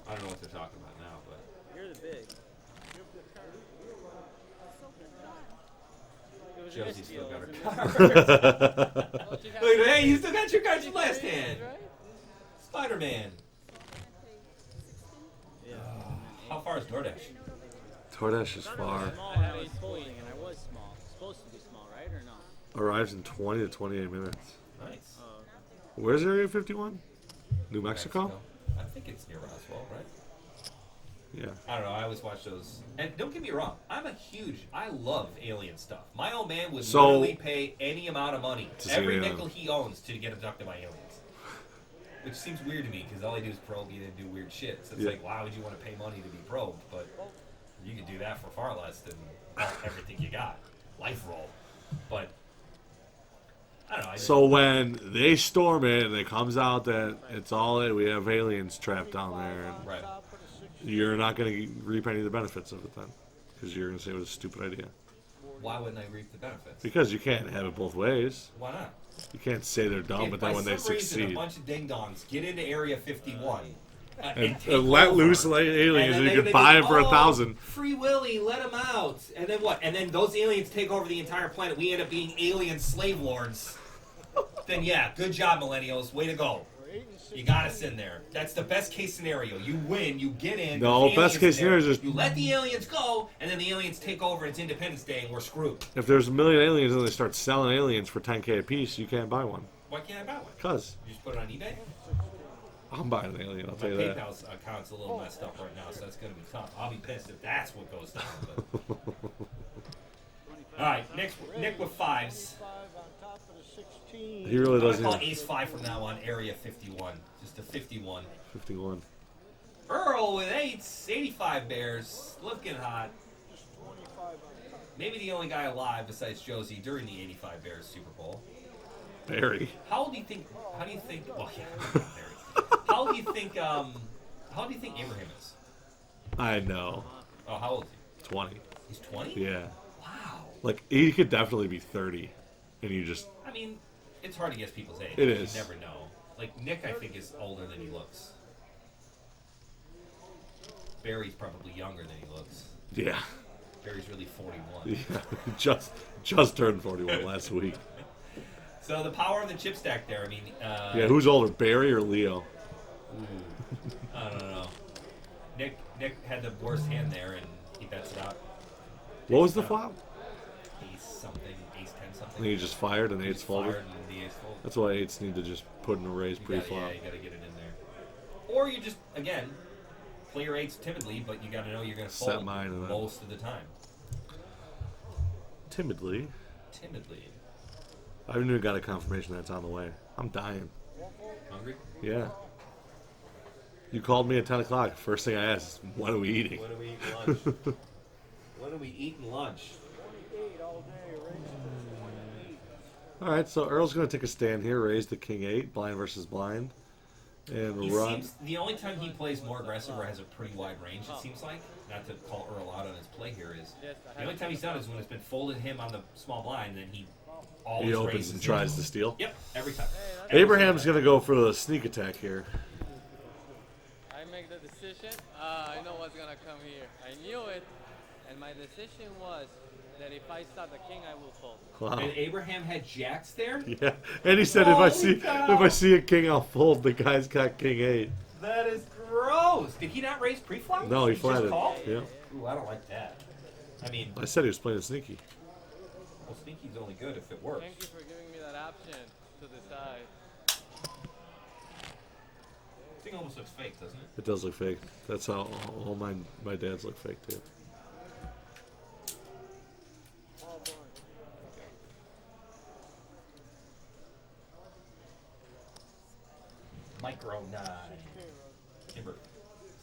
I don't know what they're talking about now, but You're the big. It was Josie a still got her misdeal. cards. Don't you have Look, hey, you still got your cards from last Right? hand. Spider-Man. Yeah. How far is DoorDash? Tordash is far. Small, I and had I was ace folding, queen. and I was small. Supposed to be small, right or no? Arrives in 20 to 28 minutes. Nice. Oh, Where's Area 51? New Mexico? I think it's near Roswell, right? Yeah. I don't know. I always watch those. And don't get me wrong. I love alien stuff. My old man would So- literally pay any amount of money, To see every an alien. nickel he owns, to get abducted by aliens. Which seems weird to me because all they do is probe you and do weird shit. So it's Yeah. like, why would you want to pay money to be probed? But you could do that for far less than everything you got. Life roll. But I don't know. So when they storm it and it comes out that it's all it, we have aliens trapped down there, and Right. you're not going to reap any of the benefits of it then, because you're going to say it was a stupid idea. Why wouldn't I reap the benefits? Because you can't have it both ways. Why not? You can't say they're dumb, If but by then when they some reason succeed, a bunch of ding-dongs get into Area 51 and take let over, loose aliens, and then you they can buy go, them for "Oh, 1,000. Free Willy, let them out. And then what? And then those aliens take over the entire planet. We end up being alien slave lords. Then yeah, good job, millennials. Way to go. We're 8 and You gotta send there. That's the best case scenario. You win, you get in. No, there's best aliens case there. scenario is just- you let the aliens go, and then the aliens take over. And it's Independence Day, and we're screwed. If there's a million aliens and they start selling aliens for 10K a piece, you can't buy one. Why can't I buy one? Cause You just put it on eBay. I'm buying an alien. I'll My tell you that. PayPal account's a little messed up right now, so that's gonna be tough. I'll be pissed if that's what goes down. But. All right, Nick with 5s. 5 on top of the 16. He really I'm gonna doesn't. call Even, Ace 5 from now on. Area 51, just a 51. 51. Earl with 8s, 85 Bears, looking hot. Just 25 on top. Maybe the only guy alive besides Josie during the 85 Bears Super Bowl. Barry. How old do you think? How do you think? Well, yeah, Barry. How do you think? How do you think Abraham is? I know. Oh, how old is 20. he? He's 20. Yeah. Wow. Like he could definitely be 30, and you just I mean, it's hard to guess people's age. It is. You never know. Like Nick, I think is older than he looks. Barry's probably younger than he looks. yeah. Barry's really 41. Yeah. just turned 41 last week. So the power of the chip stack there. I mean, Yeah. Who's older, Barry or Leo? I don't know. Nick had the worst hand there, and he bets it out. What was the flop? Ace something, ace 10 something. And he just fired and eight's folded. Fired and the ace folded. That's why eights need to just put in a raise You gotta, pre-flop. yeah, you gotta get it in there. Or you just, again, play your eights timidly, but you gotta know you're gonna Set fold mine and then- most of the time. Timidly. Timidly. I haven't even got a confirmation that's on the way. I'm dying. Hungry? Yeah. You called me at 10 o'clock. First thing I asked is, what are we eating? What do we eat for lunch? What do we eat in lunch? 28 all day, raising to 28. All right, so Earl's going to take a stand here, raise the king 8, blind versus blind, and He run. seems, the only time he plays more aggressive or has a pretty wide range, it seems like, not to call Earl out on his play here, is the only time he's done is when it's been folded him on the small blind, and then he always He opens raises and it. tries to steal. Yep, every time. Abraham's going to go for the sneak attack here. I make the decision. I know what's gonna come here. I knew it, and my decision was that if I start the king, I will fold. Wow. And Abraham had jacks there? Yeah, and he said Holy if cow. I see a king, I'll fold. The guy's got king 8. That is gross. Did he not raise pre-flop? No, he just flatted. called? Yeah, Ooh, I don't like that. I mean, I said he was playing sneaky. well, sneaky's only good if it works. Thank you for giving me that option to decide. This thing almost looks fake, doesn't it? It does look fake. That's how all my dads look fake too. All blind. Micro 9. 6K, right? Kimber.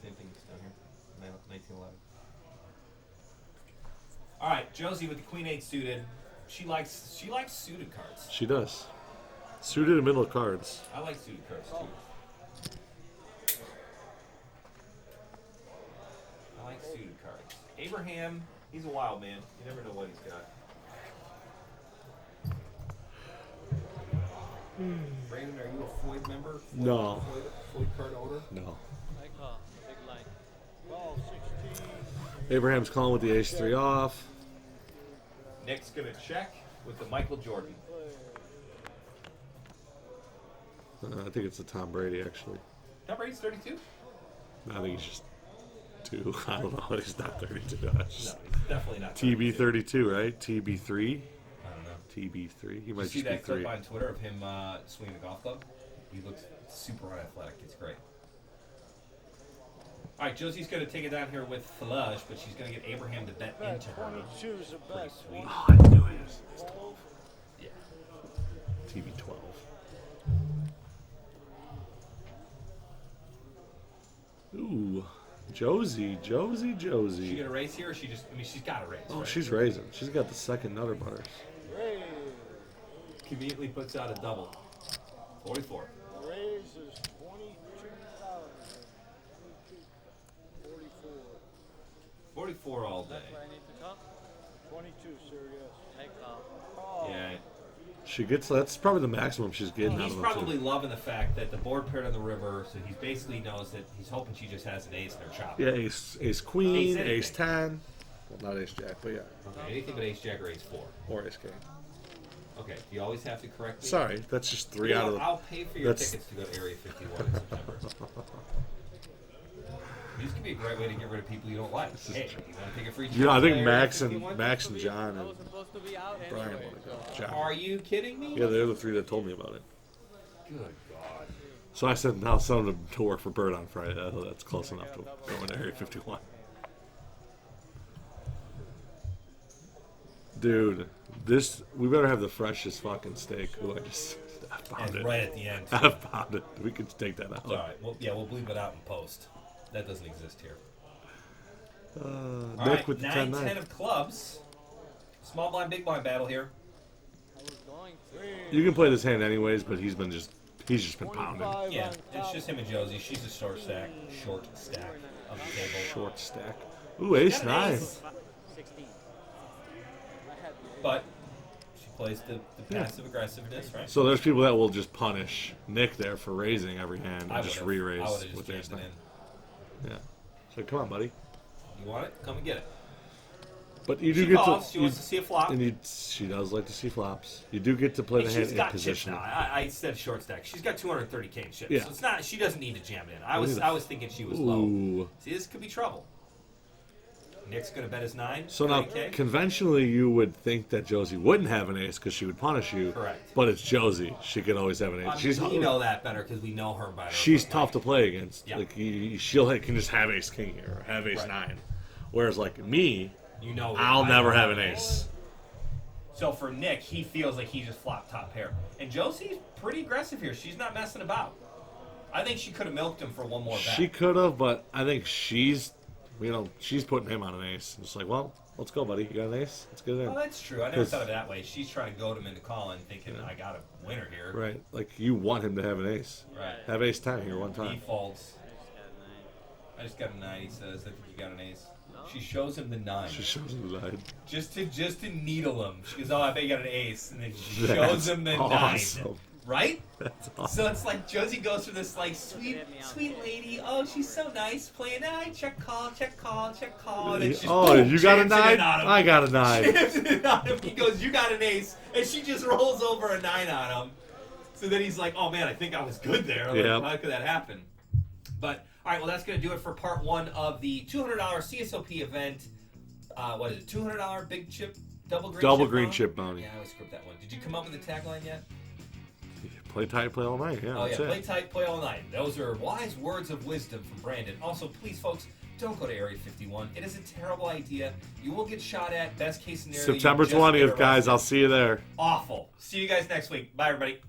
Same thing down here. 1911. All right, Josie with the Queen 8 suited. She likes suited cards. She does. Suited and middle of cards. I like suited cards too. I like suited cards. Abraham, he's a wild man. You never know what he's got. Brandon, are you a Floyd member? Floyd, No. Floyd card owner? No. I call big line. Ball 16. Abraham's calling with the ace 3 off. Nick's gonna check with the Michael Jordan. I think it's a Tom Brady actually. Tom Brady's 32? I think he's just 2. I don't know. He's not 32. That's No, just he's definitely not. TB 32. 32, right? TB 3. I don't know. TB3. He Did might you see just be that clip 3. on Twitter of him swinging a golf club? He looks super unathletic. It's great. All right, Josie's going to take it down here with flush, but she's going to get Abraham to bet Bet into her. 22 is a Pretty bet. sweet. Oh, I knew it. It's 12. Yeah. TB 12. Ooh, Josie. Is she going to raise here, or she just? I mean, she's got to raise. Oh, right? she's raising. She's got the second nutter butters. Raise. Conveniently puts out a double. 44. Raise is 22,000. 44. 44 all day. That's what I need to call. 22, sir, yes. I call. Oh, Yeah. She gets that's probably the maximum she's getting out He's of them. probably Too. loving the fact that the board paired on the river, so he basically knows that he's hoping she just has an ace in her chop. Yeah, ace queen, Ace ace anything. 10. Well, not ace jack, but yeah, Okay, anything but ace jack or ace 4. or ace king. Okay, you always have to correct me. Sorry, that's just three You know out of what? the. I'll pay for your that's- tickets to go to Area 51 in September. These could be a great way to get rid of people you don't like. Hey, you want to take a free trip? You know, I to think Area Max 51? and John I and was supposed to be out Brian anyway. want to go. So. John. Are you kidding me? Yeah, they're the three that told me about it. Good God. So I said, I'll send them to work for Bird on Friday. That's close enough to go into Area 51. Dude, we better have the freshest fucking steak. Ooh, I found And it. right at the end. I found it. We can take that out. It's all right. Well, yeah, we'll bleep it out in post. That doesn't exist here. All Nick right, with the 9-10 10-9. of clubs. Small blind, big blind battle here. I was going to. You can play this hand anyways, but he's just been pounding. 25 Yeah, on it's top. just him and Josie. She's a short stack of the table. Short stack. Ooh, ace Got an 9. ace. 16. But she plays the passive aggressiveness, right? So there's people that will just punish Nick there for raising every hand I and just would've- re-raise I would've with just ace jammed 9. it in. Yeah. So come on, buddy. You want it? Come and get it. But you do She get calls. to. She wants to see a flop. And she does like to see flops. You do get to play And the hand she's in got chips position. now. I said short stack. She's got 230k in chips. Yeah. So it's not. She doesn't need to jam it in. I was thinking she was Ooh. low. See, this could be trouble. Nick's gonna bet his 9. So now, 30K. conventionally, you would think that Josie wouldn't have an ace because she would punish you. Correct. But it's Josie. She could always have an ace. I mean, we know that better because we know her better. She's but, tough to play against. Yeah. Like can just have ace king here or have ace Right. 9. Whereas like me, You know, I'll I never don't have an ace. So for Nick, he feels like he just flopped top pair. And Josie's pretty aggressive here. She's not messing about. I think she could have milked him for one more bet. She could have, but I think she's putting him on an ace. It's like, well, let's go, buddy. You got an ace? Let's get it in. Well, that's true. I never thought of it that way. She's trying to goad him into calling, thinking, I got a winner here. Right. Like you want him to have an ace. Right. Have ace 10 here one He time. folds. I just got a 9. I just got a 9, he says. I think you got an ace. She shows him the 9. She shows him the 9. Just to needle him. She goes, oh, I bet you got an ace. And then she That's shows him the 9. awesome. Right? That's awesome. So it's like Josie goes through this like sweet lady. Oh, she's so nice playing. Check call. And then she Oh, boom, you got a jams it 9? in on him. I got a 9. Jams it in on him. He goes, you got an ace, and she just rolls over a 9 on him. So then he's like, oh man, I think I was good there. Like, Yep. how could that happen? But all right, well that's gonna do it for part 1 of the $200 CSOP event. What is it? $200 big chip double green chip bounty? Yeah, I always script that one. Did you come up with the tagline yet? Play tight, play all night. Yeah, Oh that's yeah, it. play tight, play all night. Those are wise words of wisdom from Brandon. Also, please, folks, don't go to Area 51. It is a terrible idea. You will get shot at. Best case scenario. September you just get 20th, guys. arrested. I'll see you there. Awful. See you guys next week. Bye, everybody.